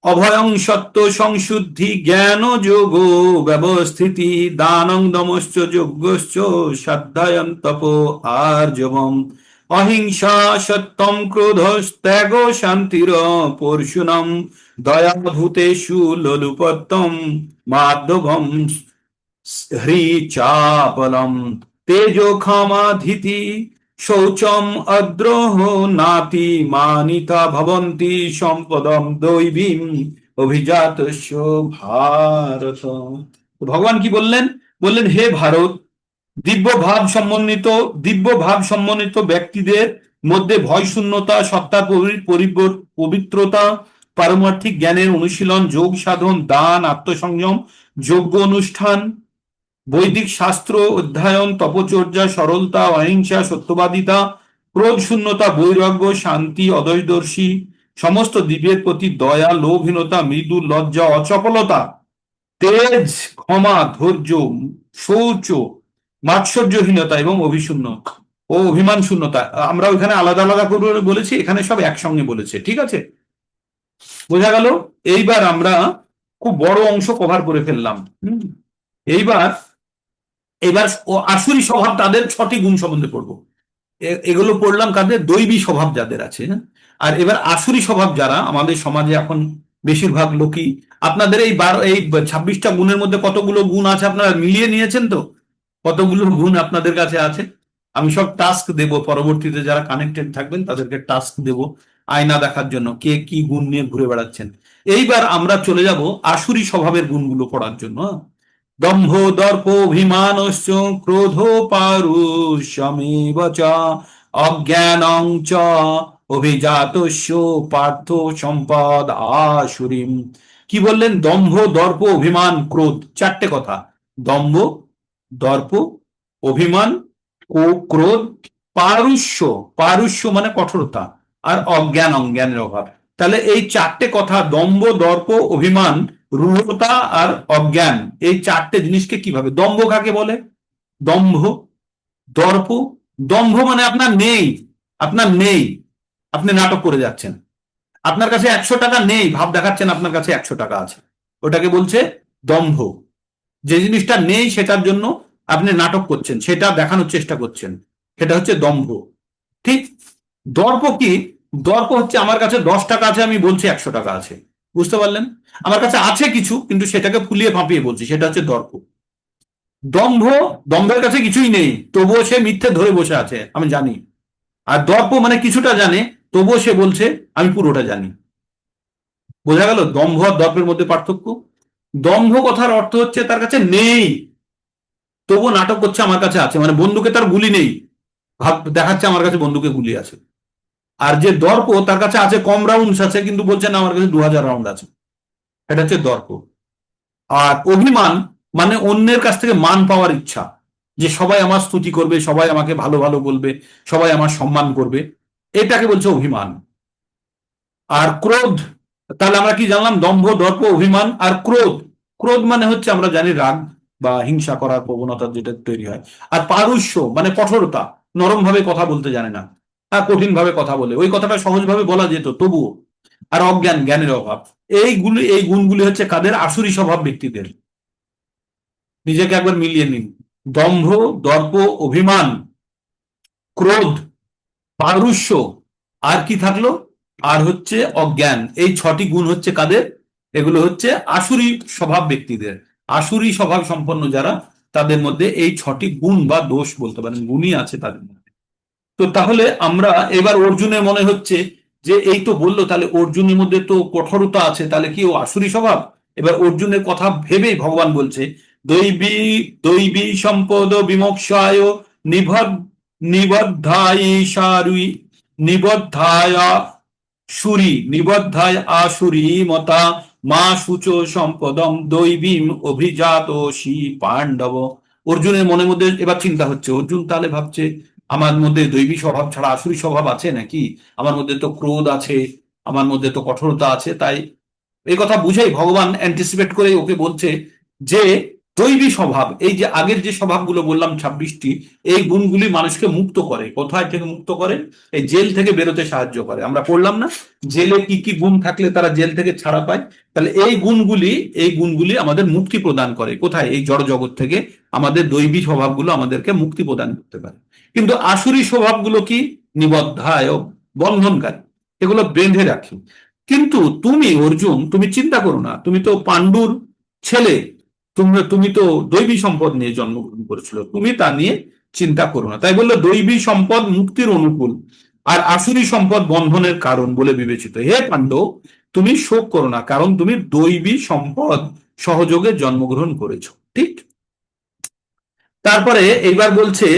অভয়ং সত্য সংশুদ্ধি জ্ঞান যোগ ব্যবস্থিতি দানং দমশ্চ যজ্ঞশ্চ শ্রদ্ধায়ং তপো আর্জবম অহিংসা সত্যম ক্রোধস্ত্যাগ শান্তির পরশুনম দয়া ভূতেষু লোলুপত্তম মাধবম হ্রিচাপলম তেজো ক্ষমাধিতি শৌচম অদ্রোহ নাতি মানিতা ভবন্তি সম্পদম দৈবীম অভিজাতস্য ভারত। ভগবান কি বললেন? বললেন, হে ভারত, দিব্য ভাব সমন্বিত ব্যক্তিদের মধ্যে ভয় শূন্যতা, সত্তার পবিত্রতা, পারমার্থিক জ্ঞানের অনুশীলন, যোগ সাধন, দান, আত্মসংযম, যজ্ঞ অনুষ্ঠান, বৈদিক শাস্ত্র অধ্যয়ন, তপচর্যা, সরলতা, অহিংসা, সত্যবাদিতা, ক্রোধ শূন্যতা, বৈরাগ্য, শান্তি, অদয়দর্শী, সমস্ত দিব্যের প্রতি দয়া, লোভহীনতা, মৃদু, লজ্জা, অচপলতা, তেজ, ক্ষমা, ধৈর্য, শৌচ, মাৎসর্যহীনতা এবং অভিশূন্য ও অভিমান শূন্যতা। আমরা ওইখানে আলাদা আলাদা করে বলেছি, এখানে সব একসঙ্গে বলেছে, ঠিক আছে, বোঝা গেল? এইবার আমরা খুব বড় অংশ কভার করে ফেললাম। এইবার এবার আসুরি স্বভাব, তাদের 6টি গুণ সম্বন্ধে পড়বো। এগুলো পড়লাম কাদের? দৈবী স্বভাব যাদের আছে, হ্যাঁ? আর এবার আসুরি স্বভাব যারা আমাদের সমাজে এখন বেশিরভাগ লোকই, আপনাদের এই 26টা গুণের মধ্যে কতগুলো গুণ আছে আপনারা মিলিয়ে নিয়েছেন তো? কতগুলো গুণ আপনাদের কাছে আছে? আমি সব টাস্ক দেব পরবর্তীতে, যারা কানেক্টেড থাকবেন তাদেরকে টাস্ক দেব আয়না দেখার জন্য কে কি গুণ নিয়ে ঘুরে বেড়াচ্ছেন। এইবার আমরা চলে যাব আসুরি স্বভাবের গুণগুলো পড়ার জন্য। দম্ভ, দর্প, অভিমানশ্চ, ক্রোধ, পারুষ্যমেব চ, অজ্ঞানং চ অভিজাতস্য পার্থ সম্পদ আসুরিম। কি বললেন? দম্ভ, দর্প, অভিমান, ক্রোধ, 4টে কথা। দম্ভ, দর্প, অভিমান ও ক্রোধ, পারুষ্য, পারুষ্য মানে কঠোরতা, আর অজ্ঞান, জ্ঞানের অভাব। তাহলে এই 4টে কথা, দম্ভ, দর্প, অভিমান, রূঢ়তা আর অজ্ঞান, এই 4টে জিনিসকে কিভাবে, দম্ভ কাকে বলে? দম্ভ, দর্প, দম্ভ মানে আপনার নেই, আপনার নেই, আপনি নাটক করে যাচ্ছেন। আপনার কাছে 100 টাকা নেই, ভাব দেখাচ্ছেন আপনার কাছে 100 টাকা আছে, ওটাকে বলছে দম্ভ। যে জিনিসটা নেই সেটার জন্য আপনি নাটক করছেন, সেটা দেখানোর চেষ্টা করছেন, সেটা হচ্ছে দম্ভ, ঠিক? দর্প কি? দর্প হচ্ছে আমার কাছে 10 টাকা আছে, আমি বলছি 100 টাকা আছে, বুঝতে পারলেন? আমার কাছে আছে কিছু, কিন্তু সেটাকে ফুলিয়ে ফাঁপিয়ে বলছি, সেটা হচ্ছে দর্প। দম্ভ, দম্ভের কাছে কিছুই নেই, তবুও সে মিথ্যে ধরে বসে আছে, আমি জানি। আর দর্প মানে কিছুটা জানে, তবুও সে বলছে আমি পুরোটা জানি। বোঝা গেল দম্ভ আর দর্পের মধ্যে পার্থক্য? দম্ভ কথার অর্থ হচ্ছে তার কাছে নেই, তবুও নাটক করছে আমার কাছে আছে, মানে বন্দুকে তার গুলি নেই, ভাব দেখাচ্ছে আমার কাছে বন্দুকে গুলি আছে। আর যে দর্প, তার কাছে আছে কম রাউন্ডস আছে, কিন্তু বলছে না আমার কাছে 2000 রাউন্ড আছে, এটা হচ্ছে দর্প। আর অভিমান মানে অন্যের কাছ থেকে মান পাওয়ার ইচ্ছা, যে সবাই আমার স্তুতি করবে, সবাই আমাকে ভালো ভালো বলবে, সবাই আমার সম্মান করবে, এটাকে বলছে অভিমান। আর ক্রোধ, তাহলে আমরা কি জানলাম? দম্ভ, দর্প, অভিমান আর ক্রোধ। ক্রোধ মানে হচ্ছে আমরা জানি রাগ বা হিংসা করার প্রবণতা যেটা তৈরি হয়। আর পারুষ্য মানে কঠোরতা, নরম ভাবে কথা বলতে জানে না, আর কঠিন ভাবে কথা বলে, ওই কথাটা সহজ ভাবে বলা যেত তবুও। আর অজ্ঞান, জ্ঞানের অভাব। এই গুণগুলি হচ্ছে কাদের? আসুরি স্বভাব ব্যক্তিদের। নিজেকে একবার মিলিয়ে নিন। দম্ভ, দর্প, অভিমান, ক্রোধ, পারুষ্য, আর কি থাকলো? আর হচ্ছে অজ্ঞান। এই 6টি গুণ হচ্ছে কাদের? এগুলো হচ্ছে আসুরি স্বভাব ব্যক্তিদের। আসুরি স্বভাব সম্পন্ন যারা, তাদের মধ্যে এই 6টি গুণ বা দোষ বলতে পারেন, গুণই আছে তাদের মধ্যে। তো তাহলে আমরা এবার অর্জুনের মনে হচ্ছে যে এই তো বললো, তাহলে অর্জুনের মধ্যে তো কঠোরতা আছে, তাহলে কি ও আসুরি স্বভাব? এবার অর্জুনের কথা ভেবেই ভগবান বলছে, দৈবী দৈবী সম্পদ বিমোক্ষায় নিবধ নিবদ্ধায় সারুই নিবদ্ধায় নিবদ্ধায় আসুরি মতা মা সূচ সম্পদম দৈবীম অভিজাতোষি পাণ্ডব। অর্জুনের মনের মধ্যে এবার চিন্তা হচ্ছে, অর্জুন তাহলে ভাবছে আমার মধ্যে দৈবী স্বভাব ছাড়া আসুরি স্বভাব আছে নাকি? আমার মধ্যে তো ক্রোধ আছে, আমার মধ্যে তো কঠোরতা আছে। তাই এই কথা বুঝেই ভগবান অ্যান্টিসিপেট করে ওকে বলছে যে দৈবী স্বভাব, এই যে আগের যে স্বভাবগুলো বললাম 26টি, এই গুণগুলি মানুষকে মুক্ত করে। কোথায় থেকে মুক্ত করে? এই জেল থেকে বেরোতে সাহায্য করে। আমরা পড়লাম না জেলে কি কি গুণ থাকলে তারা জেল থেকে ছাড়া পায়? তাহলে এই গুণগুলি আমাদের মুক্তি প্রদান করে। কোথায়? এই জড় জগৎ থেকে আমাদের দৈবী স্বভাবগুলো আমাদেরকে মুক্তি প্রদান করতে পারে। কিন্তু আসুরি স্বভাবগুলো কি? নিবদ্ধায়, বন্ধনকারী, এগুলো বেঁধে রাখে। কিন্তু তুমি অর্জুন, তুমি চিন্তা করো না, তুমি তো পাণ্ডুর ছেলে, তুমি তো দৈবী সম্পদ নিয়ে জন্মগ্রহণ করেছিল, তুমি তা নিয়ে চিন্তা করো না। তাই বললো দৈবী সম্পদ মুক্তির অনুকূল, আর আসুরি সম্পদ বন্ধনের কারণ বলে বিবেচিত। হে পাণ্ডব, তুমি শোক করো না, কারণ তুমি দৈবী সম্পদ সহযোগে জন্মগ্রহণ করেছো, ঠিক? তারপরে এইবার বলছে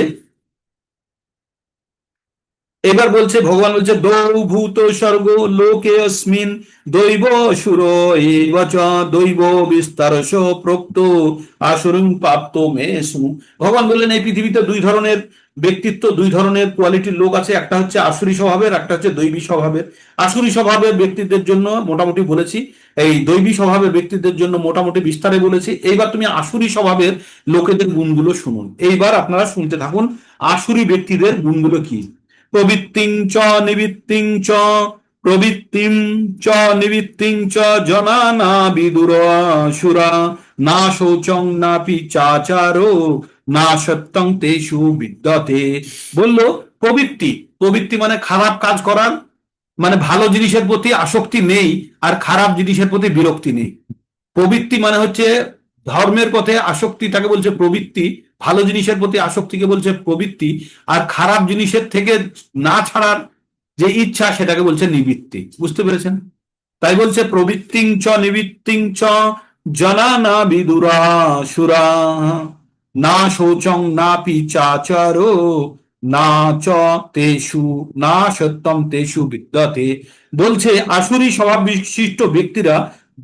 এবার বলছে, ভগবান বলছে দৌ ভূত স্বর্গ লোকে অস্মিন দৈব অসুর এবচ দৈব বিস্তারস প্রোক্ত আসুরং প্রাপ্ত মে শুনু। ভগবান বললেন এই পৃথিবীতে দুই ধরনের ব্যক্তিত্ব, দুই ধরনের কোয়ালিটির লোক আছে, একটা হচ্ছে আসুরি স্বভাবের, একটা হচ্ছে দৈবী স্বভাবের। আসুরি স্বভাবের ব্যক্তিদের জন্য মোটামুটি বলেছি, এই দৈবী স্বভাবের ব্যক্তিদের জন্য মোটামুটি বিস্তারে বলেছি। এইবার তুমি আসুরি স্বভাবের লোকেদের গুণগুলো শুনুন। এইবার আপনারা শুনতে থাকুন আসুরি ব্যক্তিদের গুণগুলো কি। প্রবৃত্তিং চ নিবৃত্তিং চ প্রবৃত্তিং চ নিবৃত্তিং চ জনানা বিদুর সুরা না শৌচং না পিচাচারো না সত্যং তেষু বিদ্যতে। বললো প্রবৃত্তি, প্রবৃত্তি মানে খারাপ কাজ করার, মানে ভালো জিনিসের প্রতি আসক্তি নেই আর খারাপ জিনিসের প্রতি বিরক্তি নেই। প্রবৃত্তি মানে হচ্ছে ধর্মের পথে আসক্তিটাকে বলছে প্রবৃত্তি, ভালো জিনিসের প্রতি আসক্তিকে বলছে প্রবৃত্তি, আর খারাপ জিনিসের থেকে না ছাড়ার যে ইচ্ছা সেটাকে বলছে নিবৃত্তি। বুঝতে পেরেছেন? তাই বলছে প্রবৃত্তিং চ নিবৃত্তিং চ জনা না বিদুরা সুরা না শৌচং না পিচাচারো না চ তেষু না সত্যম তেষু বিদ্যতে। বলছে আসুরি স্বভাব বিশিষ্ট ব্যক্তিরা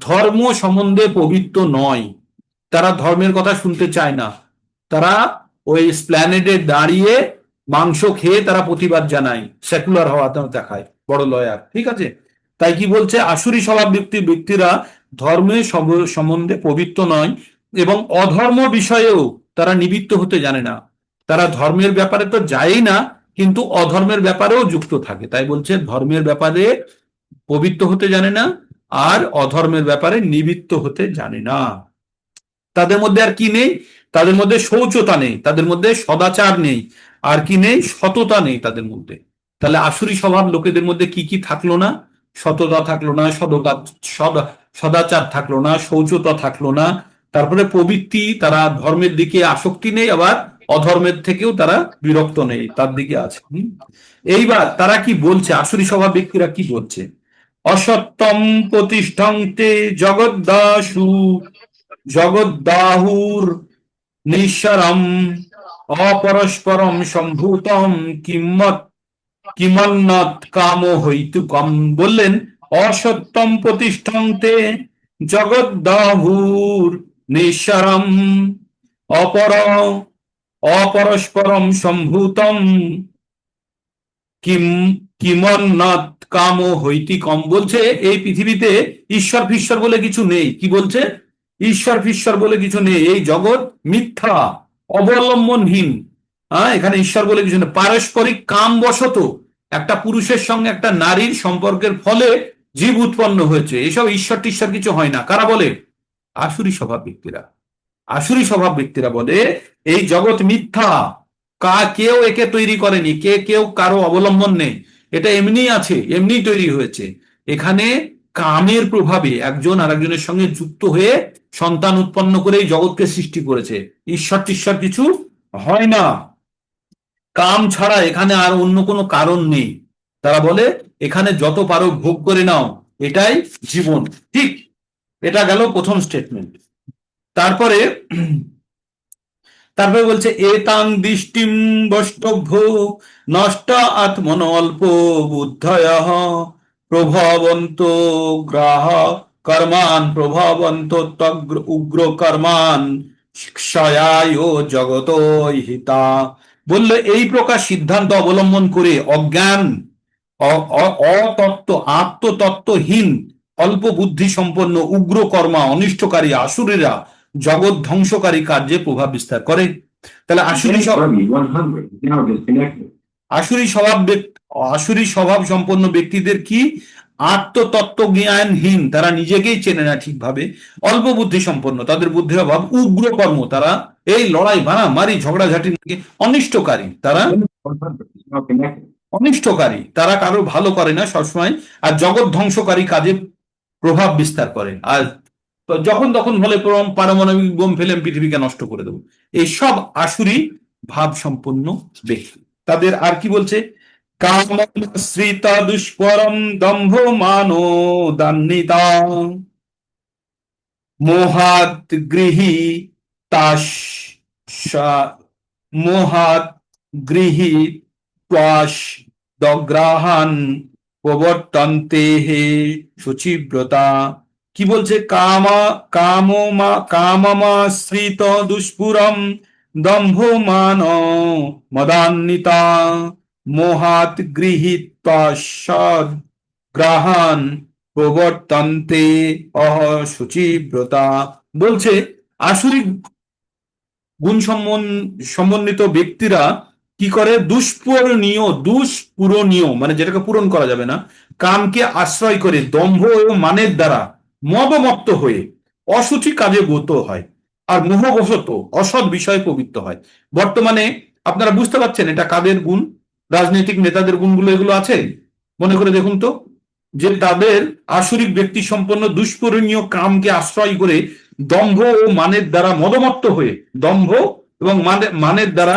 ধর্ম সম্বন্ধে পবিত্র নয়, তারা ধর্মের কথা শুনতে চায় না, তারা ওই স্প্ল্যানেডে দাঁড়িয়ে মাংস খেয়ে তারা প্রতিবাদ জানায়, সেকুলার হওয়া দেখায়, বড় লয়ার। ঠিক আছে? তাই কি বলছে, আসুরি স্বভাব ব্যক্তিরা ধর্মের সম্বন্ধে পবিত্র নয় এবং অধর্ম বিষয়েও তারা নিবৃত্ত হতে জানে না। তারা ধর্মের ব্যাপারে তো যায়ই না, কিন্তু অধর্মের ব্যাপারেও যুক্ত থাকে। তাই বলছে ধর্মের ব্যাপারে পবিত্র হতে জানে না আর অধর্মের ব্যাপারে নিবৃত্ত হতে জানে না। তাদের মধ্যে আর কি নেই? তাদের মধ্যে শৌচতা নেই, তাদের মধ্যে সদাচার নেই, আর কি নেই? সততা নেই তাদের মধ্যে। তাহলে আসুরি স্বভাব লোকেদের মধ্যে কি কি থাকলো না? সততা থাকলো না, সদাচার থাকলো না, শৌচতা থাকলো না, তারপরে প্রবৃত্তি, তারা ধর্মের দিকে আসক্তি নেই, আবার অধর্মের থেকেও তারা বিরক্ত নেই, তার দিকে আছে। এইবার তারা কি বলছে, আসুরি স্বভাব ব্যক্তিরা কি বলছে? অসত্যম প্রতিষ্ঠন্তে জগদ্দাসু জগদ্দাহুর নিঃসারম অপরস্পরম সম্ভূতম কিম্মত কিমন্নত কাম হইতুকম। বললেন অসত্যম প্রতিষ্ঠন্তে জগদ্দাহুর নিঃসারম অপর অপরস্পরম সম্ভূতম কিম কিমন্নত কাম হৈতিকম। বলছে এই পৃথিবীতে ঈশ্বর ফিশ্বর বলে কিছু নেই। কি বলছে? ঈশ্বর ফিশ্বর বলে কিছু নেই, এই জগৎ মিথ্যা, অবলম্বনহীন। এখানে ঈশ্বর বলে কিছু নেই। পারস্পরিক কাম বশত একটা পুরুষের সঙ্গে একটা নারীর সম্পর্কের ফলে জীব উৎপন্ন হয়েছে, এসব ঈশ্বর টিশ্বর কিছু হয় না। কারা বলে? আসুরি স্বভাব ব্যক্তিরা। আসুরি স্বভাব ব্যক্তিরা বলে এই জগৎ মিথ্যা, কেউ একে তৈরি করেনি, কেউ কারো অবলম্বন নেই, এটা এমনি আছে, এমনি তৈরি হয়েছে। এখানে কামের প্রভাবে একজন আরেকজনের সঙ্গে যুক্ত হয়ে সন্তান উৎপন্ন করে এই জগৎকে সৃষ্টি করেছে, ঈশ্বর টিশ্বর কিছু হয় না। কাম ছাড়া এখানে আর অন্য কোনো কারণ নেই। তারা বলে এখানে যত পারো ভোগ করে নাও, এটাই জীবন। ঠিক, এটা গেল প্রথম স্টেটমেন্ট। তারপরে বলছে এতাং দৃষ্টিম বষ্টভ্য নষ্ট আত্মন অল্প বুদ্ধয় প্রভাবন্ত গ্রাহ কর্মান প্রভাবন্ত উগ্র কর্মান ক্ষয়ায় জগত হিতা। বললে এই প্রকার সিদ্ধান্ত অবলম্বন করে অজ্ঞান, অতত্ত্ব, আত্মতত্ত্বহীন, অল্প বুদ্ধি সম্পন্ন, উগ্র কর্মা, অনিষ্টকারী আসুরেরা জগৎ ধ্বংসকারী কার্যে প্রভাব বিস্তার করে। তাহলে আসুরি স্বভাব সম্পন্ন ব্যক্তিদের কি? আত্মতত্ত্ব জ্ঞানহীন, তারা নিজেকেই চেনে না ঠিকভাবে, অল্প বুদ্ধি সম্পন্ন, তাদের বুদ্ধির অভাব, উগ্র কর্ম, তারা এই লড়াই মারামারি ঝগড়াঝাটি, অনিষ্টকারী, তারা কারো ভালো করে না সবসময়, আর জগৎ ধ্বংসকারী কাজে প্রভাব বিস্তার করে। আর যখন তখন বলে পারমাণবিক বোম ফেলে পৃথিবীকে নষ্ট করে দেবো। এইসব আসুরি ভাব সম্পন্ন ব্যক্তি। তাদের আর কি বলছে? কামশ্রিতা দুষ্পরম দম্ভ মানো দান্বিতা মোহাত গৃহী তাস মোহাত গৃহী ত্বাস দগ্রাহান প্রবর্তন্তে হে শুচিব্রতা। কি বলছে? কামমাশ্রিত দুষ্পুরম দম্ভমান মদান্বিতা মোহাত গৃহীত্বা সদ্গ্রাহান প্রবর্তন্তে শুচিব্রতা। বলছে আসুরিক গুণ সমন্বিত ব্যক্তিরা কি করে? দুষ্পূরণীয় মানে যেটাকে পূরণ করা যাবে না কামকে আশ্রয় করে দম্ভ ও মানের দ্বারা মদমত্ত হয়ে অসুচি কাজে ব্রত হয় আর মোহবশত অসৎ বিষয়ে প্রবৃত্ত হয়। বর্তমানে আপনারা বুঝতে পারছেন এটা কাদের গুণ? রাজনৈতিক নেতাদের গুণগুলো এগুলো আছে। মনে করে দেখুন তো, যে তাদের আসুরিক ব্যক্তি সম্পন্ন দুষ্পূরণীয় কামকে আশ্রয় করে দম্ভ ও মানের দ্বারা মদমত্ত হয়ে, দম্ভ এবং মানের দ্বারা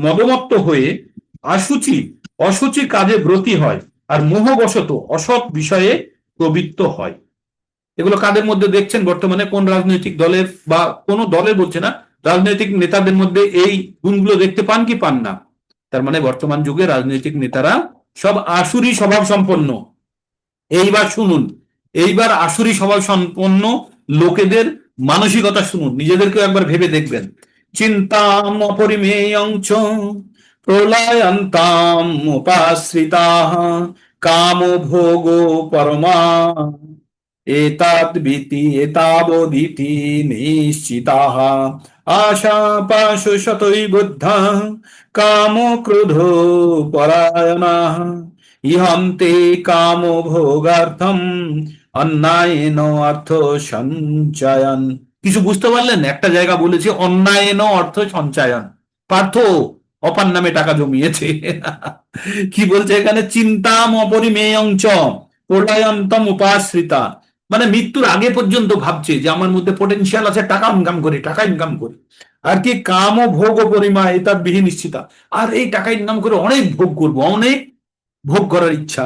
মদমত্ত হয়ে অসুচি কাজে ব্রতী হয় আর মোহবশত অসৎ বিষয়ে প্রবৃত্ত হয়। এগুলো কাদের মধ্যে দেখছেন বর্তমানে? কোন রাজনৈতিক দলের বা কোন দলের বলছে না, রাজনৈতিক নেতাদের মধ্যে এই গুণগুলো দেখতে পান কি পান না? তার মানে বর্তমান যুগে রাজনৈতিক নেতারা সব আসুরি স্বভাব সম্পন্ন। এইবার শুনুন, এইবার আসুরি স্বভাব সম্পন্ন লোকেদের মানসিকতা শুনুন, নিজেদেরকে একবার ভেবে দেখবেন। চিন্তাম অপরিমেয়ং চ প্রলয়ন্তাম উপাশ্রিতাঃ কাম ভোগ পরমা এতাবদিতি নিশ্চিতাঃ আশা পাশ শতৈ বুদ্ধা কাম ক্রোধ পরায়ণাঃ ইহন্তে কাম ভোগার্থম অন্যায়েন অর্থ সঞ্চয়ন। কিছু বুঝতে পারলেন? একটা জায়গা বলেছে অন্যায়েন অর্থ সঞ্চয়ন, পার্থ অপার নামে টাকা জমিয়েছে। কি বলছে এখানে? চিন্তাম অপরিমেয়ং চ প্রলয়ন্তম উপাশ্রিতা, মানে মৃত্যুর আগে পর্যন্ত ভাবছে যে আমার মধ্যে পটেনশিয়াল আছে, টাকা ইনকাম করি। আর কি কাম ও ভোগ ও পরিমা এটা বিহি নিশ্চিতা, আর এই টাকা ইনকাম করে অনেক ভোগ করব, অনেক ভোগ করার ইচ্ছা।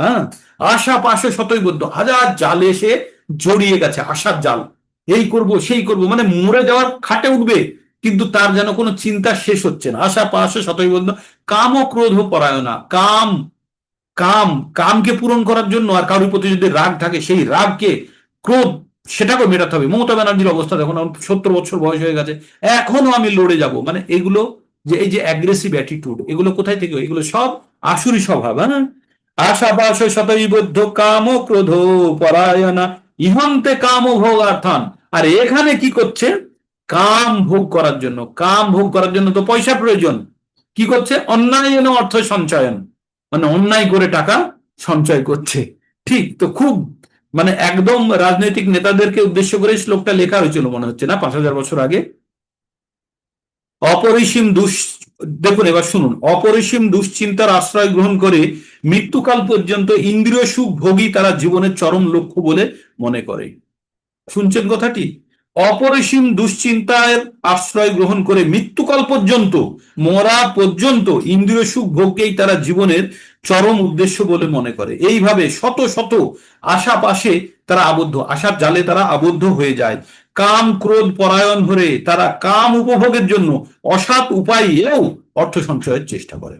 আশা পাশে শতৈবদ্ধ, হাজার জাল এসে জড়িয়ে গেছে, আশার জাল, এই করব সেই করব, মানে মরে যাওয়ার খাটে উঠবে, কিন্তু তার যেন কোনো চিন্তা শেষ হচ্ছে না। আশা পাশে শতৈবদ্ধ কাম ও ক্রোধ পরায়ণা, কামকে পূরণ করার জন্য, আর কারোর প্রতি যদি রাগ থাকে সেই রাগকে, ক্রোধ, সেটাকে মেটাতে হবে। মমতা ব্যানার্জির অবস্থা দেখুন, 70 বছর বয়স হয়ে গেছে, এখনো আমি লড়ে যাব, মানে এগুলো যে এই যে অ্যাগ্রেসিভ অ্যাটিটিউড, এগুলো কোথায় থেকে? এগুলো সব আসুরি স্বভাব। হ্যাঁ, আশা পাশ শতৈবদ্ধ কাম ক্রোধ পরায়ণা ইহন্তে কাম ভোগার্থন। আর এখানে কি করছে? কাম ভোগ করার জন্য তো পয়সা প্রয়োজন। কি করছে? অন্যায়ন অর্থ সঞ্চয়ন, মানে অন্যায় করে টাকা সঞ্চয় করছে। ঠিক তো, খুব মানে একদম রাজনৈতিক নেতাদেরকে উদ্দেশ্য করে শ্লোকটা লেখা হয়েছিল মনে হচ্ছে, না 5000 বছর আগে। অপরিসীম দেখুন এবার শুনুন, অপরিসীম দুশ্চিন্তার আশ্রয় গ্রহণ করে মৃত্যুকাল পর্যন্ত ইন্দ্রিয় সুখ ভোগী তারা জীবনের চরম লক্ষ্য বলে মনে করে। শুনছেন কথাটি? অপরিসীম দুশ্চিন্তার আশ্রয় গ্রহণ করে মৃত্যুকাল পর্যন্ত, মরা পর্যন্ত ইন্দ্রিয় সুখ ভোগকেই তারা জীবনের চরম উদ্দেশ্য বলে মনে করে। এইভাবে শত শত আশা পাশে তারা আবদ্ধ, আশার জালে তারা আবদ্ধ হয়ে যায়। কাম ক্রোধ পরায়ণ হয়ে তারা কাম উপভোগের জন্য অসৎ উপায়েও অর্থ সঞ্চয়ের চেষ্টা করে।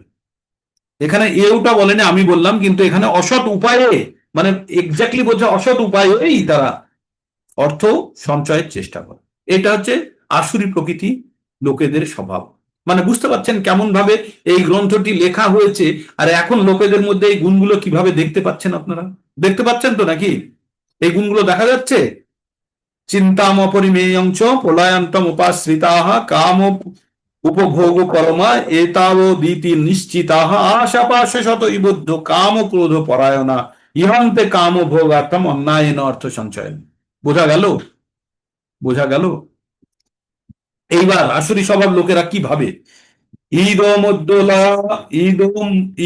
এখানে এওটা বলেনি, আমি বললাম, কিন্তু এখানে অসৎ উপায়ে, মানে এক্স্যাক্টলি বলছে অসৎ উপায়েই তারা অর্থ সঞ্চয়ের চেষ্টা করে। এটা হচ্ছে আসুরি প্রকৃতি লোকেদের স্বভাব। মানে বুঝতে পারছেন কেমন ভাবে এই গ্রন্থটি লেখা হয়েছে, আর এখন লোকেদের মধ্যে এই গুণগুলো কিভাবে দেখতে পাচ্ছেন? আপনারা দেখতে পাচ্ছেন তো নাকি? এই গুণগুলো দেখা যাচ্ছে। চিন্তাম অপরিমেয়ং চ প্রলয়ন্তম উপাশ্রিতাঃ কাম উপভোগ পরমা এতাবদিতি নিশ্চিতাঃ আশাপাশ শতৈবদ্ধ কাম ক্রোধ পরায়ণা ইহন্তে কাম ভোগার্থম অন্যায়েন অর্থ সঞ্চয়ন। বোঝা গেল? বোঝা গেল? এইবার আসুরি স্বভাব লোকেরা কি ভাবে?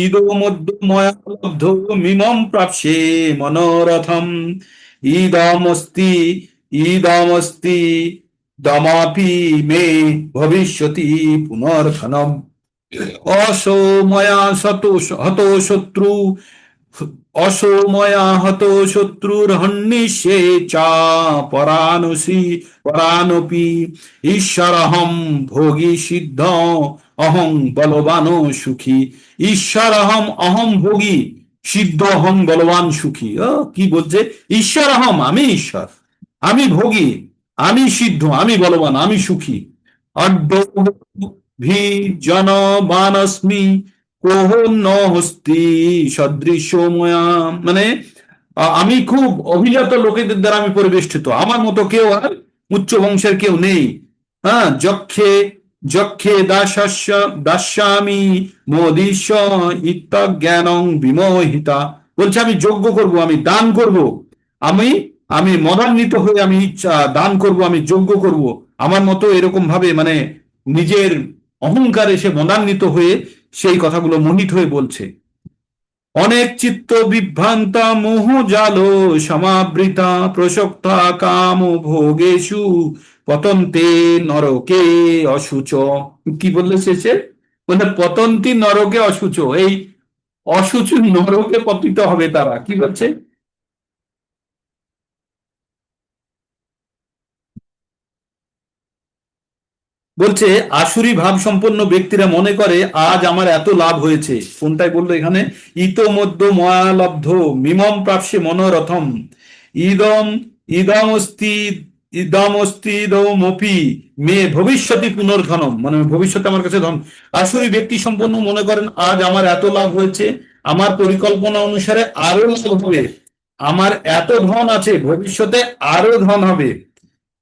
ইদমদ্যময়ালব্ধ মিমম প্রাপ্যে মনোরথম ইদমস্তি ইদমস্তি দমাপি মে ভবিষ্যতি পুনর্ধনম অসো ময়া হত শত্রু অসময়া হত শত্রুর হন্নিশে চা পরানপি ঈশ্বরহম ভোগী সিদ্ধ অহং বলবান সুখী। ঈশ্বরহম অহম ভোগী সিদ্ধ অহং বলবান সুখী। কি বলছে? ঈশ্বরহম, আমি ঈশ্বর, আমি ভোগী, আমি সিদ্ধ, আমি বলবান, আমি সুখী। অড্ড ভি জনবানস্মি কোহ ন হস্তি সদৃশময়া, মানে আমি খুব অভিজাত লোকেদের দ্বারা আমি পরিবেষ্টিত, আমার মতো কেউ আর উচ্চ বংশের কেউ নেই। হ্যাঁ, যক্ষে যক্ষে দাস্যামি মোদিশ ইত্যজ্ঞানং বিমোহিতা। বলছে আমি যজ্ঞ করব, আমি দান করব, আমি আমি মদান্বিত হয়ে আমি দান করব, আমি যজ্ঞ করব, আমার মতো এরকম ভাবে মানে নিজের অহংকারে সে মদান্বিত হয়ে সেই কথাগুলো মোহিত হয়ে বলছে। অনেক চিত্ত বিভ্রান্তা মোহ জাল সমাবৃতা প্রসক্তা কাম ভোগেশু পতন্তে নরকে অসুচ। কি বললে শেষে? বলে পতন্তি নরকে অসুচ, এই অসুচ নরকে পতিত হবে তারা। কি বলছে? বলছে আসুরি ভাব সম্পন্ন ব্যক্তিরা মনে করে আজ আমার এত লাভ হয়েছে। কোনটাই বললো এখানে? ইতোমধ্য ময়ালব্ধ মিমম প্রাপ্যে মনোরথম ইদম ইদমস্তি ইদমস্তিদমপি মে ভবিষ্যতি পুনর্ধনম, মানে ভবিষ্যতে আমার কাছে ধন। আসুরি ব্যক্তি সম্পন্ন মনে করেন আজ আমার এত লাভ হয়েছে, আমার পরিকল্পনা অনুসারে আরো লাভ হবে, আমার এত ধন আছে, ভবিষ্যতে আরো ধন হবে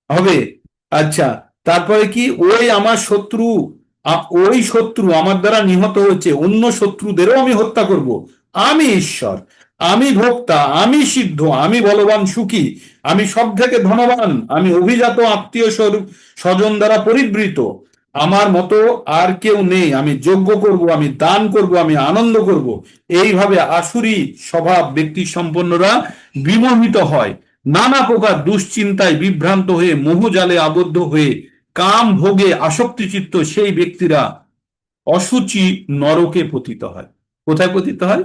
হবে। আচ্ছা, তারপরে কি? ওই আমার শত্রু, ওই শত্রু আমার দ্বারা নিহত হচ্ছে, অন্য শত্রুদেরও আমি হত্যা করব। আমি ঈশ্বর, আমি ভোক্তা, আমি সিদ্ধ, আমি বলবান সুখী, আমি সব থেকে ধনবান, আমি অভিজাত আত্মীয় স্বজন দ্বারা পরিবৃত, আমার মতো আর কেউ নেই, আমি যজ্ঞ করব, আমি দান করব, আমি আনন্দ করব। এইভাবে আসুরি স্বভাব ব্যক্তি সম্পন্নরা বিমোহিত হয়, নানা প্রকার দুশ্চিন্তায় বিভ্রান্ত হয়ে মোহজালে আবদ্ধ হয়ে কাম ভোগে আসক্তিচিত্ত সেই ব্যক্তিরা অসুচি নরকে পতিত হয়। কোথায় পতিত হয়?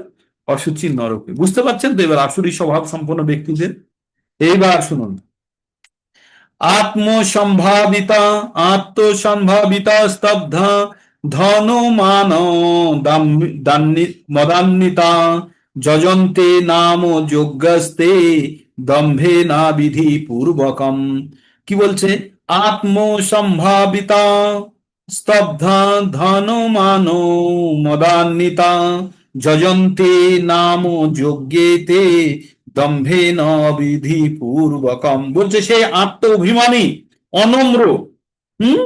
অসুচি নরকে। বুঝতে পারছেন তো এবার আসুরি স্বভাব সম্পন্ন ব্যক্তিদের? এইবার শুনুন, আত্মসম্ভাবিতা আত্মসম্ভাবিতা স্তব্ধা ধন মান মদান্বিতা যজন্তে নাম যজ্ঞস্তে দম্ভে না বিধি পূর্বকম। কি বলছে? আত্মসম্ভাবিতা স্তব্ধা ধন মান মদান্বিতা যজন্তে নাম যজ্ঞেতে দম্ভেন বিধি পূর্বকম। বলছে সেই আত্ম অভিমানী, অনম্র, হুম,